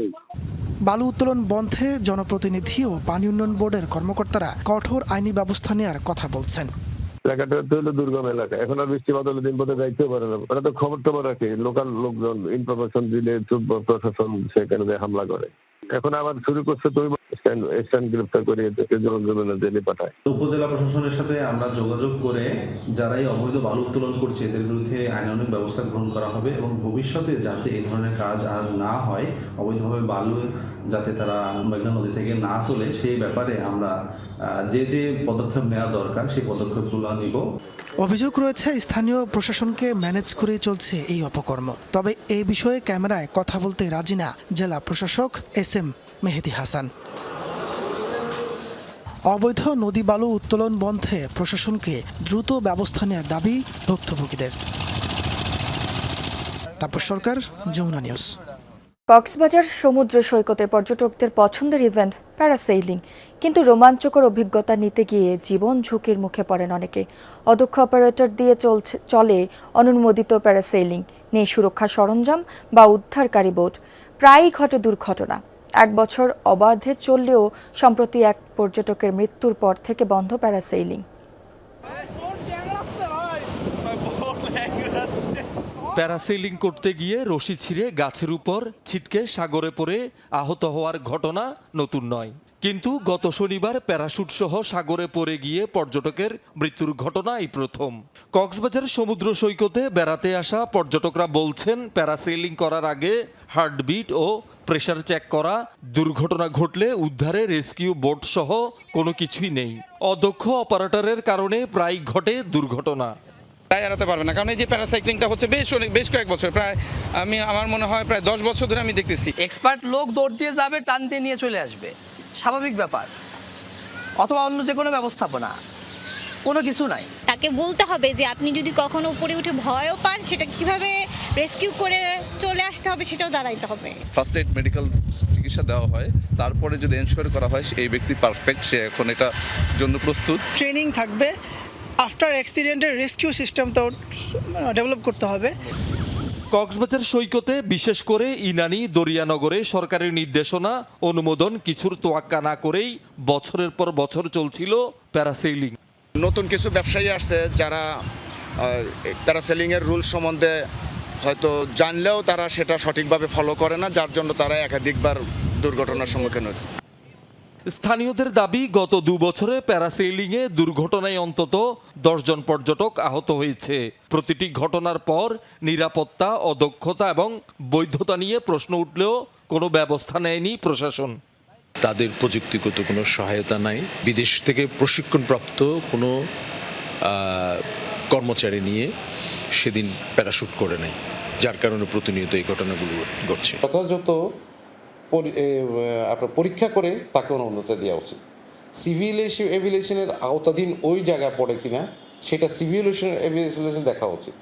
বালু উত্তোলন বন্ধে জনপ্রতিনিধি ও পানি উন্নয়ন বোর্ডের কর্মকর্তারা কঠোর আইনি ব্যবস্থা নেওয়ার কথা বলছেন। এলাকাটা হলো দুর্গম এলাকা, এখন আর বৃষ্টিপাত হলে দিন পথে যাইতেও পারে না। ওরা তো খবর টবর রাখে, লোকাল লোকজন ইনফরমেশন দিলে প্রশাসন সেখানে হামলা করে। এখন আবার শুরু করছে তো গ্রেফতার করে জেলে পাঠায়। উপজেলা প্রশাসনের সাথে আমরা যোগাযোগ করে যারাই অবৈধ বালু উত্তোলন করছে এদের বিরুদ্ধে আইনানুগ ব্যবস্থা গ্রহণ করা হবে এবং ভবিষ্যতে যাতে এই ধরনের কাজ আর না হয়, অবৈধভাবে বালু যাতে তারা মেঘনা নদী থেকে না তোলে, সেই ব্যাপারে আমরা যে পদক্ষেপ নেওয়া দরকার সেই পদক্ষেপগুলো নিব। অভিযোগ রয়েছে স্থানীয় প্রশাসনকে ম্যানেজ করে চলছে এই অপকর্ম। তবে এই বিষয়ে ক্যামেরায় কথা বলতে রাজি না জেলা প্রশাসক SM মেহেদি হাসান। অবৈধ নদী বালু উত্তোলন বন্ধে প্রশাসনকে দ্রুত ব্যবস্থা নেওয়ার দাবি ভুক্তভোগীদের। তারপর সরকার, যমুনা নিউজ। কক্সবাজার সমুদ্র সৈকতে পর্যটকদের পছন্দের ইভেন্ট প্যারাসেইলিং, কিন্তু রোমাঞ্চকর অভিজ্ঞতা নিতে গিয়ে জীবন ঝুঁকির মুখে পড়েন অনেকে। অদক্ষ অপারেটর দিয়ে চলে অনুমোদিত প্যারাসেইলিং, নেই সুরক্ষা সরঞ্জাম বা উদ্ধারকারী বোট, প্রায়ই ঘটে দুর্ঘটনা। 1 বছর অবাধে চললেও সম্প্রতি এক পর্যটকের মৃত্যুর পর থেকে বন্ধ প্যারাসেইলিং। প্যারাসেইলিং করতে গিয়ে রশি ছিঁড়ে গাছের উপর ছিটকে সাগরে পড়ে আহত হওয়ার ঘটনা নতুন নয়, কিন্তু গত শনিবার প্যারাশুট সহ সাগরে পড়ে গিয়ে পর্যটকের মৃত্যুর ঘটনা এই প্রথম। কক্সবাজার সমুদ্র সৈকতে বেড়াতে আসা পর্যটকরা বলছেন, প্যারাসেইলিং করার আগে হার্টবিট ও প্রেসার চেক করা, দুর্ঘটনা ঘটলে উদ্ধারে রেস্কিউ বোট সহ কোনো কিছুই নেই। অদক্ষ অপারেটরের কারণে প্রায় ঘটে দুর্ঘটনা। তাই এড়াতে পারবে না, কারণ এই যে প্যারাসাইক্লিংটা হচ্ছে বেশ কয়েক বছর, প্রায় আমার মনে হয় প্রায় 10 বছর ধরে আমি দেখতেছি। এক্সপার্ট লোক দৌড় দিয়ে যাবে, টান দিয়ে নিয়ে চলে আসবে, স্বাভাবিক ব্যাপার, অথবা অন্য যে কোনো ব্যবস্থাপনা, কোনো কিছু নাই। তাকে বলতে হবে যে আপনি যদি কখনো উপরে উঠে ভয়ও পান, সেটা কিভাবে রেস্কিউ করে চলে আসতে হবে সেটাও দাঁড়াইতে হবে। ফার্স্ট এইড মেডিকেল চিকিৎসা দেওয়া হয়, তারপরে যদি এনশিওর করা হয় এই ব্যক্তি পারফেক্ট, সে এখন এটা জন্য প্রস্তুত। ট্রেনিং থাকবে, আফটার অ্যাক্সিডেন্টের রেস্কিউ সিস্টেম তো ডেভেলপ করতে হবে। কক্সবাজার সৈকতে বিশেষ করে ইনানি দরিয়ানগরে সরকারের নির্দেশনা অনুমোদন কিছুর তোয়াক্কা না করেই বছরের পর বছর চলছিল প্যারাসেইলিং। নতুন কিছু ব্যবসায়ী আসছে যারা প্যারাসেলিংয়ের রুল সম্বন্ধে হয়তো জানলেও তারা সেটা সঠিকভাবে ফলো করে না, যার জন্য তারা একাধিকবার দুর্ঘটনার সম্মুখীন হচ্ছে। স্থানীয়দের দাবি, গত 2 বছরে প্যারাসেইলিংয়ে দুর্ঘটনায় অন্তত 10 জন পর্যটক আহত হয়েছে। প্রতিটি ঘটনার পর নিরাপত্তা, অদক্ষতা এবং বৈধতা নিয়ে প্রশ্ন উঠলেও কোনো ব্যবস্থা নেয়নি প্রশাসন। তাদের প্রযুক্তিগত কোনো সহায়তা নাই, বিদেশ থেকে প্রশিক্ষণপ্রাপ্ত কোনো কর্মচারী নিয়ে সেদিন প্যারাশুট করে নেয়, যার কারণে প্রতিনিয়ত এই ঘটনাগুলো ঘটছে। যথাযথ আপনার পরীক্ষা করে তাকে অনুমতি দেওয়া উচিত। সিভিল এভিয়েশনের আওতাধীন ওই জায়গায় পড়ে কিনা সেটা সিভিল এভিয়েশন দেখা উচিত।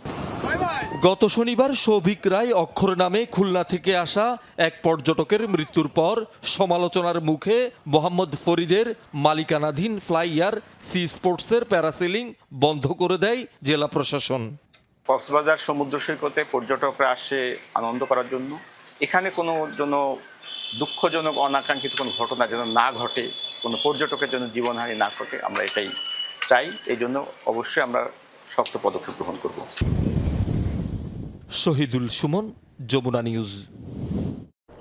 গত শনিবার সৌভিক রায় অক্ষর নামে খুলনা থেকে আসা এক পর্যটকের মৃত্যুর পর সমালোচনার মুখে মোহাম্মদ ফরিদের মালিকানাধীন ফ্লাইয়ার সি স্পোর্টসের প্যারাসেলিং বন্ধ করে দেয় জেলা প্রশাসন। কক্সবাজার সমুদ্র সৈকতে পর্যটকরা আসছে আনন্দ করার জন্য, এখানে কোনো জন্য দুঃখজনক অনাকাঙ্ক্ষিত কোনো ঘটনা যেন না ঘটে, কোনো পর্যটকের জন্য জীবনহানি না ঘটে, আমরা এটাই চাই। এই জন্য অবশ্যই আমরা শক্ত পদক্ষেপ গ্রহণ করব। শহীদুল সুমন, যমুনা নিউজ।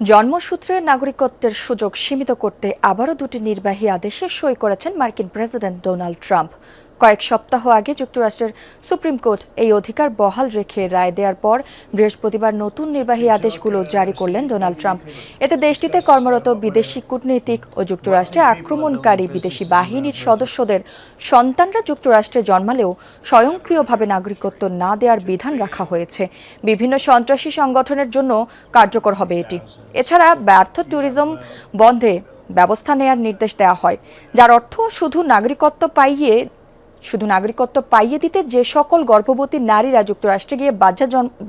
জন্মসূত্রে নাগরিকত্বের সুযোগ সীমিত করতে আবারও দুটি নির্বাহী আদেশে সই করেছেন মার্কিন প্রেসিডেন্ট ডোনাল্ড ট্রাম্প। কয়েক সপ্তাহ আগে যুক্তরাষ্ট্রের সুপ্রিম কোর্ট এই অধিকার বহাল রেখে রায় দেওয়ার পর বৃহস্পতিবার নতুন নির্বাহী আদেশগুলো জারি করলেন ডোনাল্ড ট্রাম্প। এতে দেশটিতে কর্মরত বিদেশি কূটনীতিক ও যুক্তরাষ্ট্রে আক্রমণকারী বিদেশি বাহিনীর সদস্যদের সন্তানরা যুক্তরাষ্ট্রে জন্মালেও স্বয়ংক্রিয়ভাবে নাগরিকত্ব না দেওয়ার বিধান রাখা হয়েছে। বিভিন্ন সন্ত্রাসী সংগঠনের জন্য কার্যকর হবে এটি। এছাড়া ব্যর্থ ট্যুরিজম বন্ধে ব্যবস্থা নেওয়ার নির্দেশ দেওয়া হয়, যার অর্থ শুধু নাগরিকত্ব পাইয়ে দিতে যে সকল গর্ভবতী নারীরা যুক্তরাষ্ট্রে গিয়ে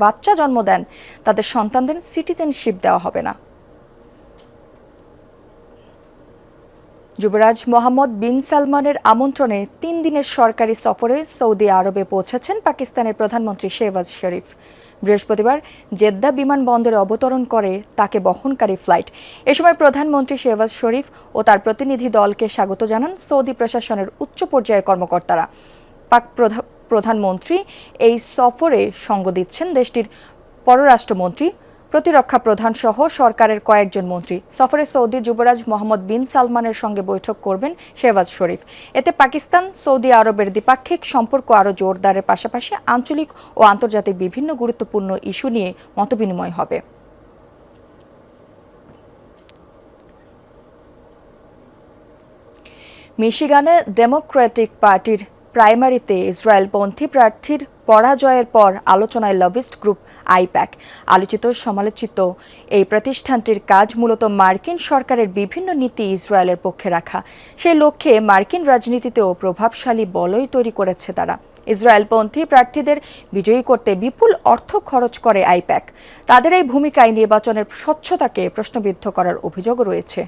বাচ্চা জন্ম দেন তাদের সন্তানদের সিটিজেনশিপ দেওয়া হবে না। যুবরাজ মোহাম্মদ বিন সালমানের আমন্ত্রণে 3 দিনের সরকারি সফরে সৌদি আরবে পৌঁছেছেন পাকিস্তানের প্রধানমন্ত্রী শেহবাজ শরীফ। বৃহস্পতিবার জেদ্দা বিমানবন্দরে অবতরণ করে তাকে বহনকারী ফ্লাইট। এ সময় প্রধানমন্ত্রী শেহবাজ শরীফ ও তার প্রতিনিধি দলকে স্বাগত জানান সৌদি প্রশাসনের উচ্চ পর্যায়ের কর্মকর্তারা। পাক প্রধানমন্ত্রী এই সফরে সঙ্গ দিচ্ছেন দেশটির পররাষ্ট্রমন্ত্রী, প্রতিরক্ষা প্রধান সহ সরকারের কয়েকজন মন্ত্রী। সফরে সৌদি যুবরাজ মোহাম্মদ বিন সালমানের সঙ্গে বৈঠক করবেন শেহবাজ শরীফ। এতে পাকিস্তান সৌদি আরবের দ্বিপাক্ষিক সম্পর্ক আরও জোরদারের পাশাপাশি আঞ্চলিক ও আন্তর্জাতিক বিভিন্ন গুরুত্বপূর্ণ ইস্যু নিয়ে মতবিনিময় হবে। মিশিগানে ডেমোক্রেটিক পার্টির প্রাইমারিতে ইসরায়েলপন্থী প্রার্থীর পরাজয়ের পর আলোচনায় লবিস্ট গ্রুপ আইপ্যাক। আলোচিত সমালোচিত এই প্রতিষ্ঠানটির কাজ মূলত মার্কিন সরকারের বিভিন্ন নীতি ইসরায়েলের পক্ষে রাখা। সেই লক্ষ্যে মার্কিন রাজনীতিতেও প্রভাবশালী বলয় তৈরি করেছে তারা। ইসরায়েলপন্থী প্রার্থীদের বিজয়ী করতে বিপুল অর্থ খরচ করে আইপ্যাক। তাদের এই ভূমিকায় নির্বাচনের স্বচ্ছতাকে প্রশ্নবিদ্ধ করার অভিযোগও রয়েছে।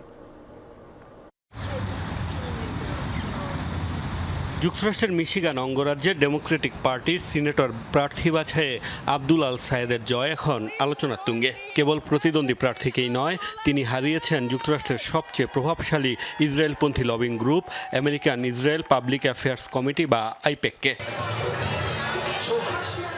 যুক্তরাষ্ট্রের মিশিগান অঙ্গরাজ্যের ডেমোক্রেটিক পার্টির সিনেটর প্রার্থী বাছাইয়ে আব্দুল আল সায়েদের জয় এখন আলোচনার তুঙ্গে। কেবল প্রতিদ্বন্দ্বী প্রার্থীকেই নয়, তিনি হারিয়েছেন যুক্তরাষ্ট্রের সবচেয়ে প্রভাবশালী ইসরায়েলপন্থী lobbying group American Israel public affairs committee বা আইপ্যাককে।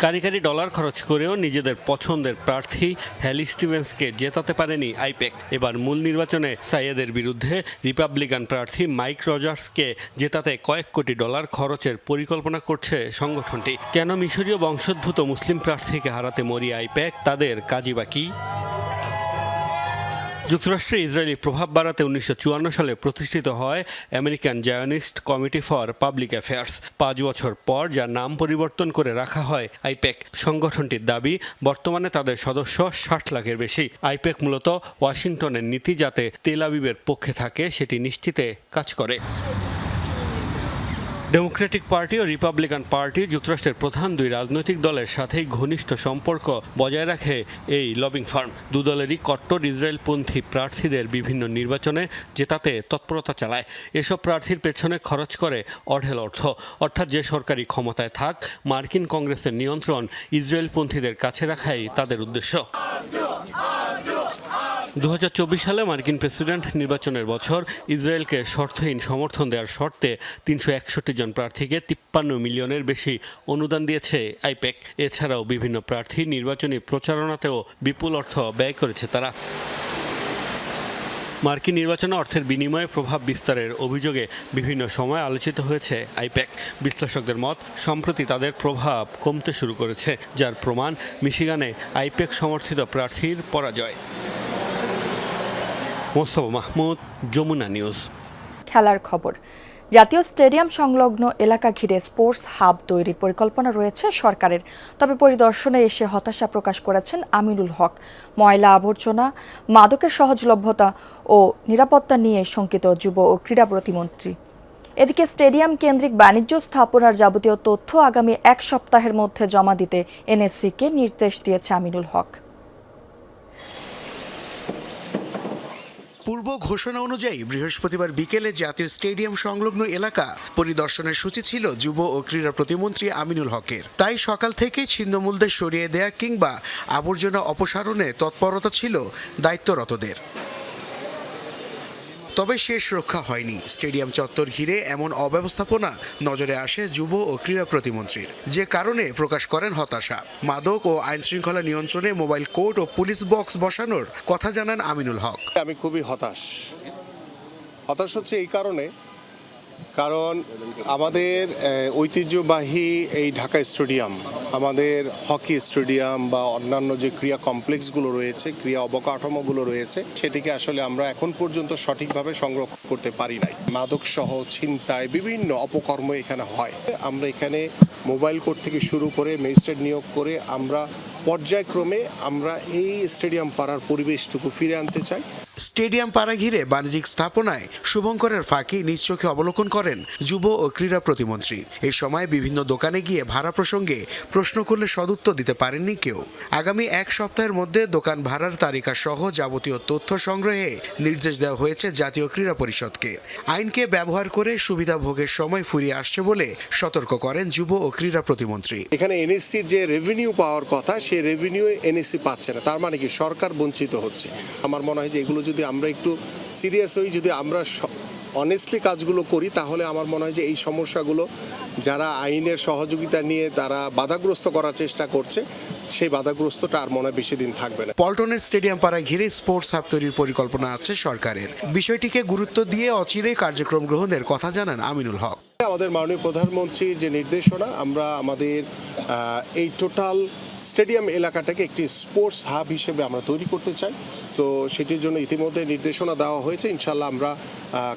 কারি ডলার খরচ করেও নিজেদের পছন্দের প্রার্থী হ্যালি স্টিভেন্সকে জেতাতে পারেনি আইপ্যাক। এবার মূল নির্বাচনে সাইয়েদের বিরুদ্ধে রিপাবলিকান প্রার্থী মাইক রজার্সকে জেতাতে কয়েক কোটি ডলার খরচের পরিকল্পনা করছে সংগঠনটি। কেন মিশরীয় বংশোদ্ভূত মুসলিম প্রার্থীকে হারাতে মরিয়া আইপ্যাক, তাদের কাজই বা কি? যুক্তরাষ্ট্রে ইসরায়েলি প্রভাব বাড়াতে 1954 সালে প্রতিষ্ঠিত হয় American Zionist committee for public affairs. 5 বছর পর যার নাম পরিবর্তন করে রাখা হয় আইপ্যাক। সংগঠনটির দাবি, বর্তমানে তাদের সদস্য 60 লাখের বেশি। আইপ্যাক মূলত ওয়াশিংটনের নীতি যাতে তেল আবিবের পক্ষে থাকে সেটি নিশ্চিতে কাজ করে। ডেমোক্রেটিক পার্টি ও রিপাবলিকান পার্টি যুক্তরাষ্ট্রের প্রধান দুই রাজনৈতিক দলের সাথেই ঘনিষ্ঠ সম্পর্ক বজায় রাখে এই লবিং ফার্ম। দুদলেরই কট্টর ইসরায়েলপন্থী প্রার্থীদের বিভিন্ন নির্বাচনে জেতাতে তৎপরতা চালায়। এসব প্রার্থীর পেছনে খরচ করে অঢেল অর্থ। অর্থাৎ যে সরকারি ক্ষমতায় থাক, মার্কিন কংগ্রেসের নিয়ন্ত্রণ ইসরায়েলপন্থীদের কাছে রাখাই তাদের উদ্দেশ্য। 2024 সালে মার্কিন প্রেসিডেন্ট নির্বাচনের বছর ইসরায়েলকে শর্তহীন সমর্থন দেওয়ার শর্তে 361 জন প্রার্থীকে 53 মিলিয়নের বেশি অনুদান দিয়েছে আইপ্যাক। এছাড়াও বিভিন্ন প্রার্থী নির্বাচনী প্রচারণাতেও বিপুল অর্থ ব্যয় করেছে তারা। মার্কিন নির্বাচনে অর্থের বিনিময়ে প্রভাব বিস্তারের অভিযোগে বিভিন্ন সময় আলোচিত হয়েছে আইপ্যাক। বিশ্লেষকদের মত, সম্প্রতি তাদের প্রভাব কমতে শুরু করেছে, যার প্রমাণ মিশিগানে আইপ্যাক সমর্থিত প্রার্থীর পরাজয়। মোস্তফা মাহমুদ, যমুনা নিউজ। খেলার খবর। জাতীয় স্টেডিয়াম সংলগ্ন এলাকা ঘিরে স্পোর্টস হাব তৈরির পরিকল্পনা রয়েছে সরকারের। তবে পরিদর্শনে এসে হতাশা প্রকাশ করেছেন আমিনুল হক। ময়লা আবর্জনা, মাদকের সহজলভ্যতা ও নিরাপত্তা নিয়ে শঙ্কিত যুব ও ক্রীড়া প্রতিমন্ত্রী। এদিকে স্টেডিয়াম কেন্দ্রিক বাণিজ্য স্থাপনার যাবতীয় তথ্য আগামী 1 সপ্তাহের মধ্যে জমা দিতে এনএসসিকে নির্দেশ দিয়েছে আমিনুল হক। পূর্ব ঘোষণা অনুযায়ী বৃহস্পতিবার বিকেলে জাতীয় স্টেডিয়াম সংলগ্ন এলাকা পরিদর্শনের সূচি ছিল যুব ও ক্রীড়া প্রতিমন্ত্রী আমিনুল হকের। তাই সকাল থেকে ছিন্নমূলদের সরিয়ে দেয়া কিংবা আবর্জনা অপসারণে তৎপরতা ছিল দায়িত্বরতদের। তবে শেষ রক্ষা হয়নি। স্টেডিয়াম চত্বর ঘিরে এমন অব্যবস্থাপনা নজরে আসে যুব ও ক্রীড়া প্রতিমন্ত্রীর, যে কারণে প্রকাশ করেন হতাশা। মাদক ও আইনশৃঙ্খলা নিয়ন্ত্রণে মোবাইল কোর্ট ও পুলিশ বক্স বসানোর কথা জানান আমিনুল হক। আমি খুবই হতাশ হচ্ছে এই কারণে, কারণ আমাদের ঐতিহ্যবাহী এই ঢাকা স্টেডিয়াম, আমাদের হকি স্টেডিয়াম বা অন্যান্য যে ক্রীড়া কমপ্লেক্সগুলো রয়েছে, ক্রীড়া অবকাঠামোগুলো রয়েছে, সেটিকে আসলে আমরা এখন পর্যন্ত সঠিকভাবে সংরক্ষণ করতে পারি নাই। মাদকসহ ছিনতাই, বিভিন্ন অপকর্ম এখানে হয়। আমরা এখানে মোবাইল কোর্ট থেকে শুরু করে ম্যাজিস্ট্রেট নিয়োগ করে আমরা পর্যায়ক্রমে আমরা এই স্টেডিয়াম পাড়ার পরিবেশটুকু ফিরে আনতে চাই। স্টেডিয়াম পাড়া ঘিরে বাণিজ্যিক স্থাপনায় শুভঙ্করের ফাঁকি নিজ চোখে অবলোকন করেন যুব ও ক্রীড়া প্রতিমন্ত্রী। এই সময় বিভিন্ন দোকানে গিয়ে ভাড়া প্রসঙ্গে প্রশ্ন করলে সদুত্তর দিতে পারেননি কেউ। আগামী এক সপ্তাহের মধ্যে দোকান ভাড়ার তালিকা সহ যাবতীয় তথ্য সংগ্রহে নির্দেশ দেওয়া হয়েছে জাতীয় ক্রীড়া পরিষদকে। আইনকে ব্যবহার করে সুবিধা ভোগের সময় ফুরিয়ে আসছে বলে সতর্ক করেন যুব ও ক্রীড়া প্রতিমন্ত্রী। এখানে এনএসসির যে রেভিনিউ পাওয়ার কথা, সেই রেভিনিউ এনএসসি পাচ্ছে না। তার মানে কি সরকার বঞ্চিত হচ্ছে। আমার মনে হয় যে এগুলো যদি আমরা একটু সিরিয়াস হই, যদি আমরা অনেস্টলি কাজগুলো করি, তাহলে আমার মনে হয় যে এই সমস্যাগুলো যারা আইনের সহযোগিতা নিয়ে তারা বাধাগ্রস্ত করার চেষ্টা করছে, সেই বাধাগ্রস্তটা আর মনে হয় বেশি দিন থাকবে না। পল্টনের স্টেডিয়াম পাড়ায় ঘিরে স্পোর্টস হাব তৈরির পরিকল্পনা আছে সরকারের। বিষয়টিকে গুরুত্ব দিয়ে অচিরেই কার্যক্রম গ্রহণের কথা জানান আমিনুল হক। আমাদের মাননীয় প্রধানমন্ত্রীর যে নির্দেশনা, আমরা আমাদের এই টোটাল স্টেডিয়াম এলাকাটাকে একটি স্পোর্টস হাব হিসেবে আমরা তৈরি করতে চাই। তো সেটির জন্য ইতিমধ্যে নির্দেশনা দেওয়া হয়েছে। ইনশাল্লাহ আমরা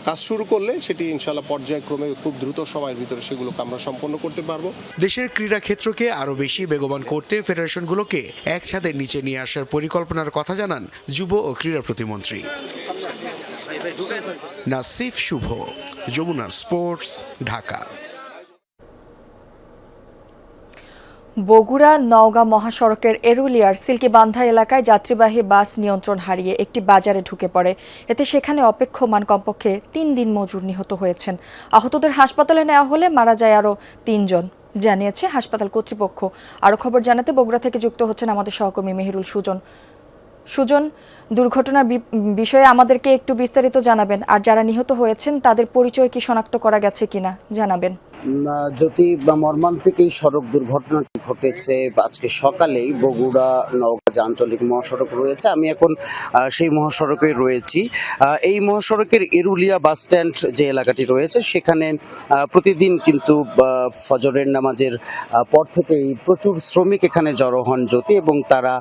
কাজ শুরু করলে সেটি ইনশাল্লাহ পর্যায়ক্রমে খুব দ্রুত সময়ের ভিতরে সেগুলোকে আমরা সম্পন্ন করতে পারবো। দেশের ক্রীড়া ক্ষেত্রকে আরও বেশি বেগবান করতে ফেডারেশনগুলোকে এক ছাদের নিচে নিয়ে আসার পরিকল্পনার কথা জানান যুব ও ক্রীড়া প্রতিমন্ত্রী। নাসিফ শুভ, যমুনা স্পোর্টস, ঢাকা। বগুড়া নওগাঁ মহাসড়কের এরুলিয়ার সিল্কিবান্ধা এলাকায় যাত্রীবাহী বাস নিয়ন্ত্রণ হারিয়ে একটি বাজারে ঢুকে পড়ে। এতে সেখানে অপেক্ষমান কমপক্ষে 3 দিন মজুর নিহত হয়েছেন। আহতদের হাসপাতালে নেওয়া হলে মারা যায় আরও 3 জন, জানিয়েছে হাসপাতাল কর্তৃপক্ষ। আরও খবর জানাতে বগুড়া থেকে যুক্ত হচ্ছেন আমাদের সহকর্মী মেহেরুল সুজন। সুজন, দুর্ঘটনার বিষয়ে আমাদেরকে একটু বিস্তারিত জানাবেন, আর যারা নিহত হয়েছেন তাদের পরিচয় কি শনাক্ত করা গেছে কিনা জানাবেন। যদি মর্মান্তিক এই সড়ক দুর্ঘটনাটি ঘটেছে আজকে সকালেই বগুড়া নওগাঁ যে আঞ্চলিক মহাসড়ক রয়েছে, আমি এখন সেই মহাসড়কে রয়েছি। এই মহাসড়কের এরুলিয়া বাস স্ট্যান্ড যে এলাকাটি রয়েছে, সেখানে প্রতিদিন কিন্তু ফজরের নামাজের পর থেকেই প্রচুর শ্রমিক এখানে জড়ো হন জ্যোতি, এবং তারা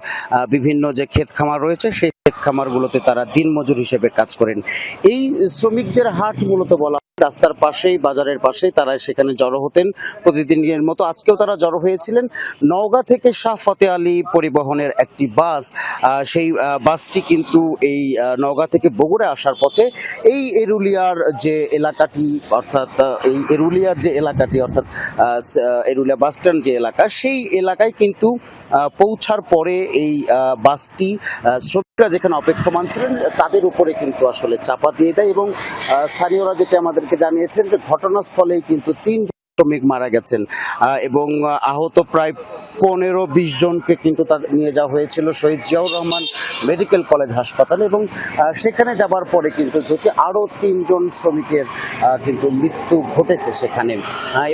বিভিন্ন যে ক্ষেত খামার রয়েছে সেই ক্ষেত খামারগুলোতে তারা দিনমজুর হিসেবে কাজ করেন। এই শ্রমিকদের হাট মূলত বলা রাস্তার পাশেই, বাজারের পাশেই তারা সেখানে জড়ো হতেন প্রতিদিনের মতো। আজকেও তারা জড়ো হয়েছিলেন। নওগাঁ থেকে শাহ ফতে আলী পরিবহনের একটি বাস, সেই বাসটি কিন্তু এই নওগাঁ থেকে বগুড়া আসার পথে এই এরুলিয়ার যে এলাকাটি, অর্থাৎ এই এরুলিয়ার যে এলাকাটি, অর্থাৎ এরুলিয়া বাস স্ট্যান্ড যে এলাকা, সেই এলাকায় কিন্তু পৌঁছার পরে এই বাসটি শ্রমিকরা যেখানে অপেক্ষমান ছিলেন তাদের উপরে কিন্তু আসলে চাপা দিয়ে দেয়, এবং স্থানীয়রা যেটা আমাদেরকে জানিয়েছেন যে ঘটনাস্থলেই কিন্তু 3 শ্রমিক মারা গেছেন, এবং আহত প্রায় 15-20 জনকে কিন্তু নিয়ে যাওয়া হয়েছিল শহীদ জিয়াউর রহমান মেডিকেল কলেজ হাসপাতালে, এবং সেখানে যাবার পরে কিন্তু যদি আরও 3 জন শ্রমিকের কিন্তু মৃত্যু ঘটেছে সেখানে,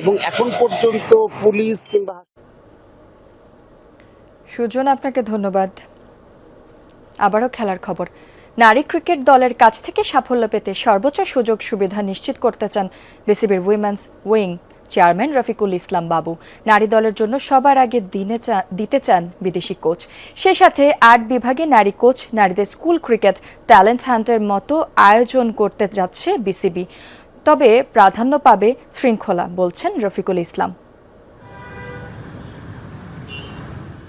এবং এখন পর্যন্ত পুলিশ কিংবা। সুজন, আপনাকে ধন্যবাদ। আবারও খেলার খবর। নারী ক্রিকেট দলের কাছ থেকে সাফল্য পেতে সর্বোচ্চ সুযোগ সুবিধা নিশ্চিত করতে চান বিসিবির women's wing chairman Rafiqul Islam বাবু। নারী দলের জন্য সবার আগে দিতে চান বিদেশি কোচ। সেই সাথে 8 বিভাগে নারী কোচ, নারীদের স্কুল ক্রিকেট ট্যালেন্ট হান্টের মতো আয়োজন করতে যাচ্ছে বিসিবি। তবে প্রাধান্য পাবে শৃঙ্খলা, বলছেন রফিকুল ইসলাম।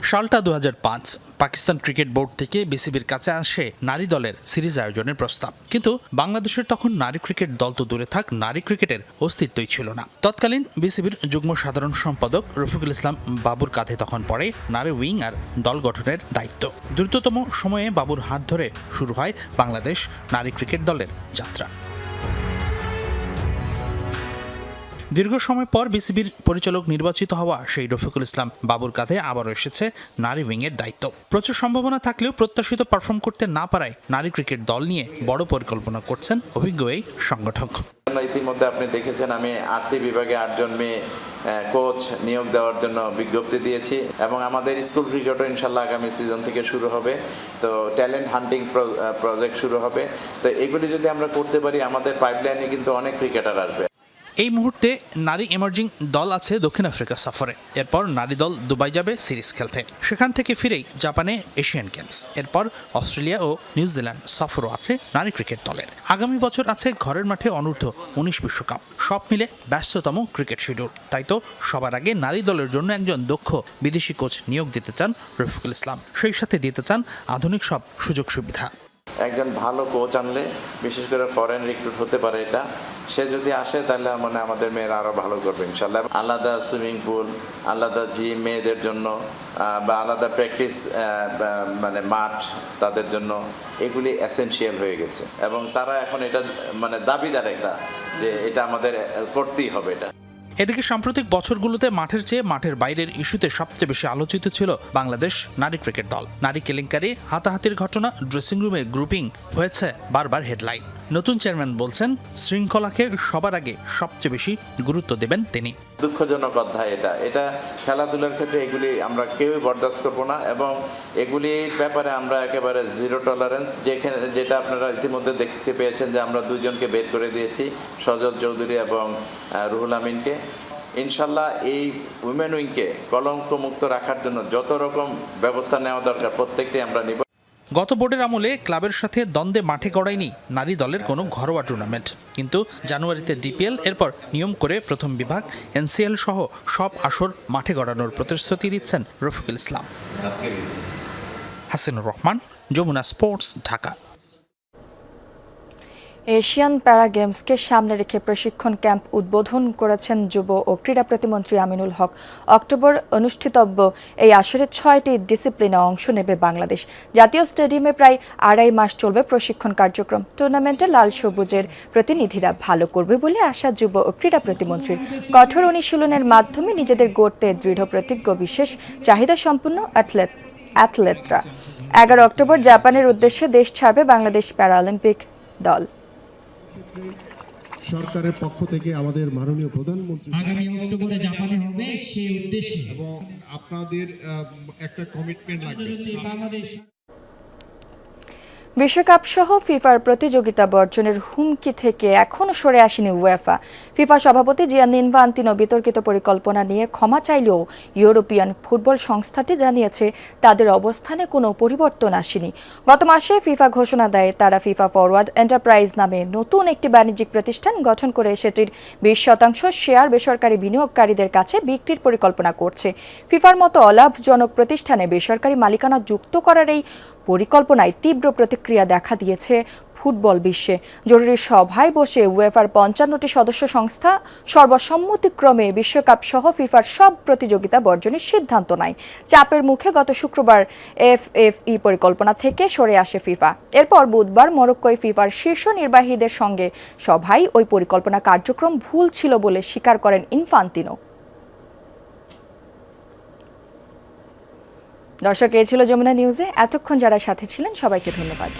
সালটা 2005। পাকিস্তান ক্রিকেট বোর্ড থেকে বিসিবির কাছে আসে নারী দলের সিরিজ আয়োজনের প্রস্তাব, কিন্তু বাংলাদেশের তখন নারী ক্রিকেট দল তো দূরে থাক, নারী ক্রিকেটের অস্তিত্বই ছিল না। তৎকালীন বিসিবির যুগ্ম সাধারণ সম্পাদক রফিকুল ইসলাম বাবুর কাঁধে তখন পড়ে নারী উইং আর দল গঠনের দায়িত্ব। দ্রুততম সময়ে বাবুর হাত ধরে শুরু হয় বাংলাদেশ নারী ক্রিকেট দলের যাত্রা। দীর্ঘ সময় পর বিসিবির পরিচালক নির্বাচিত হওয়া সেই রফিকুল ইসলাম বাবুর কাঁধে আবারও এসেছে নারী উইংয়ের দায়িত্ব। প্রচুর সম্ভাবনা থাকলেও প্রত্যাশিত পারফর্ম করতে না পারায় নারী ক্রিকেট দল নিয়ে বড় পরিকল্পনা করছেন অভিজ্ঞ এই সংগঠক। ইতিমধ্যে আপনি দেখেছেন আমি 8টি বিভাগে 8 জন মেয়ে কোচ নিয়োগ দেওয়ার জন্য বিজ্ঞপ্তি দিয়েছি এবং আমাদের স্কুল ক্রিকেটও ইনশাল্লাহ আগামী সিজন থেকে শুরু হবে। তো ট্যালেন্ট হান্টিং প্রজেক্ট শুরু হবে। তো এগুলি যদি আমরা করতে পারি আমাদের পাইপলাইনে কিন্তু অনেক ক্রিকেটার আসবে। এই মুহূর্তে নারী এমার্জিং দল আছে দক্ষিণ আফ্রিকা সফরে। এরপর নারী দল দুবাই যাবে সিরিজ খেলতে। সেখান থেকে ফিরেই জাপানে এশিয়ান গেমস। এরপর অস্ট্রেলিয়া ও নিউজিল্যান্ড সফরও আছে নারী ক্রিকেট দলের। আগামী বছর আছে ঘরের মাঠে অনূর্ধ্ব 19 বিশ্বকাপ। সব মিলে ব্যস্ততম ক্রিকেট শিডিউল। তাই তো সবার আগে নারী দলের জন্য একজন দক্ষ বিদেশি কোচ নিয়োগ দিতে চান রফিকুল ইসলাম। সেই সাথে দিতে চান আধুনিক সব সুযোগ সুবিধা। একজন ভালো কোচ আনলে, বিশেষ করে ফরেন রিক্রুট হতে পারে এটা, সে যদি আসে তাহলে মানে আমাদের মেয়েরা আরো ভালো করবে ইনশাল্লাহ। আলাদা সুইমিং পুল, আলাদা জিম মেয়েদের জন্য বা আলাদা প্র্যাকটিস মানে মাঠ তাদের জন্য, এগুলি এসেনশিয়াল হয়ে গেছে এবং তারা এখন এটা মানে দাবিদার একটা যে এটা আমাদের করতেই হবে এটা। এদিকে সাম্প্রতিক বছরগুলোতে মাঠের চেয়ে মাঠের বাইরের ইস্যুতে সবচেয়ে বেশি আলোচিত ছিল বাংলাদেশ নারী ক্রিকেট দল। নারী কেলেঙ্কারি, হাতাহাতির ঘটনা, ড্রেসিং রুমে গ্রুপিং হয়েছে বারবার হেডলাইন। নতুন চেয়ারম্যান বলছেন শৃঙ্খলাকে সবার আগে সবচেয়ে বেশি গুরুত্ব দেবেন তিনি। দুঃখজনক অধ্যায় এটা খেলাধুলার ক্ষেত্রে এগুলি আমরা কেউই বরদাস্ত করবো না এবং এগুলির ব্যাপারে আমরা একেবারে জিরো টলারেন্স। যেটা আপনারা ইতিমধ্যে দেখতে পেয়েছেন যে আমরা দুইজনকে বের করে দিয়েছি, সজল চৌধুরী এবং রুহুল আমিনকে। ইনশাল্লাহ এই উইমেন উইংকে কলঙ্কমুক্ত রাখার জন্য যত রকম ব্যবস্থা নেওয়া দরকার প্রত্যেকটি আমরা নিব। গত বোর্ডের আমলে ক্লাবের সাথে দ্বন্দ্বে মাঠে গড়ায়নি নারী দলের কোনো ঘরোয়া টুর্নামেন্ট, কিন্তু জানুয়ারিতে ডিপিএল, এরপর নিয়ম করে প্রথম বিভাগ, এনসিএল সহ সব আসর মাঠে গড়ানোর প্রতিশ্রুতি দিচ্ছেন রফিকুল ইসলাম। হাসিনুর রহমান, যমুনা স্পোর্টস, ঢাকা। এশিয়ান প্যারা গেমসকে সামনে রেখে প্রশিক্ষণ ক্যাম্প উদ্বোধন করেছেন যুব ও ক্রীড়া প্রতিমন্ত্রী আমিনুল হক। অক্টোবর অনুষ্ঠিতব্য এই আসরে 6টি ডিসিপ্লিনে অংশ নেবে বাংলাদেশ। জাতীয় স্টেডিয়ামে প্রায় 2.5 মাস চলবে প্রশিক্ষণ কার্যক্রম। টুর্নামেন্টে লাল সবুজের প্রতিনিধিরা ভালো করবে বলে আশা যুব ও ক্রীড়া প্রতিমন্ত্রীর। কঠোর অনুশীলনের মাধ্যমে নিজেদের গড়তে দৃঢ় প্রতিজ্ঞ বিশেষ চাহিদা সম্পন্ন অ্যাথলেটরা। 11 অক্টোবর জাপানের উদ্দেশ্যে দেশ ছাড়বে বাংলাদেশ প্যারালিম্পিক দল। সরকারের পক্ষ থেকে আমাদের মাননীয় প্রধানমন্ত্রী আগামী অক্টোবরে জাপানে হবে সেই উদ্দেশ্যে এবং আপনাদের একটা কমিটমেন্ট লাগবে। বিশ্বকাপ সহ ফিফার প্রতিযোগিতা বর্জনের হুমকি থেকে এখনও সরে আসেনি উয়েফা। ফিফা সভাপতি জিয়ান্নি ইনফান্তিনো বিতর্কিত পরিকল্পনা নিয়ে ক্ষমা চাইলেও ইউরোপিয়ান ফুটবল সংস্থাটি জানিয়েছে তাদের অবস্থানে কোনো পরিবর্তন আসেনি। গত মাসে ফিফা ঘোষণা দেয় তারা ফিফা ফরওয়ার্ড এন্টারপ্রাইজ নামে নতুন একটি বাণিজ্যিক প্রতিষ্ঠান গঠন করে সেটির 20% শেয়ার বেসরকারি বিনিয়োগকারীদের কাছে বিক্রির পরিকল্পনা করছে। ফিফার মতো অলাভজনক প্রতিষ্ঠানে বেসরকারি মালিকানা যুক্ত করার এই পরিকল্পনায় তীব্র প্রতিক্রিয়া দেখা দিয়েছে ফুটবল বিশ্বে। জরুরি সভায় বসে উয়েফার 55টি সদস্য সংস্থা সর্বসম্মতিক্রমে বিশ্বকাপ সহ ফিফার সব প্রতিযোগিতা বর্জনের সিদ্ধান্ত নেয়। চাপের মুখে গত শুক্রবার এফএফই পরিকল্পনা থেকে সরে আসে ফিফা। এরপর বুধবার মরক্কোয় ফিফার শীর্ষ নির্বাহীদের সঙ্গে সভায় ওই পরিকল্পনা কার্যক্রম ভুল ছিল বলে স্বীকার করেন ইনফান্তিনো। দর্শক, এই ছিল যমুনা নিউজে। এতক্ষণ যারা সাথে ছিলেন সবাইকে ধন্যবাদ।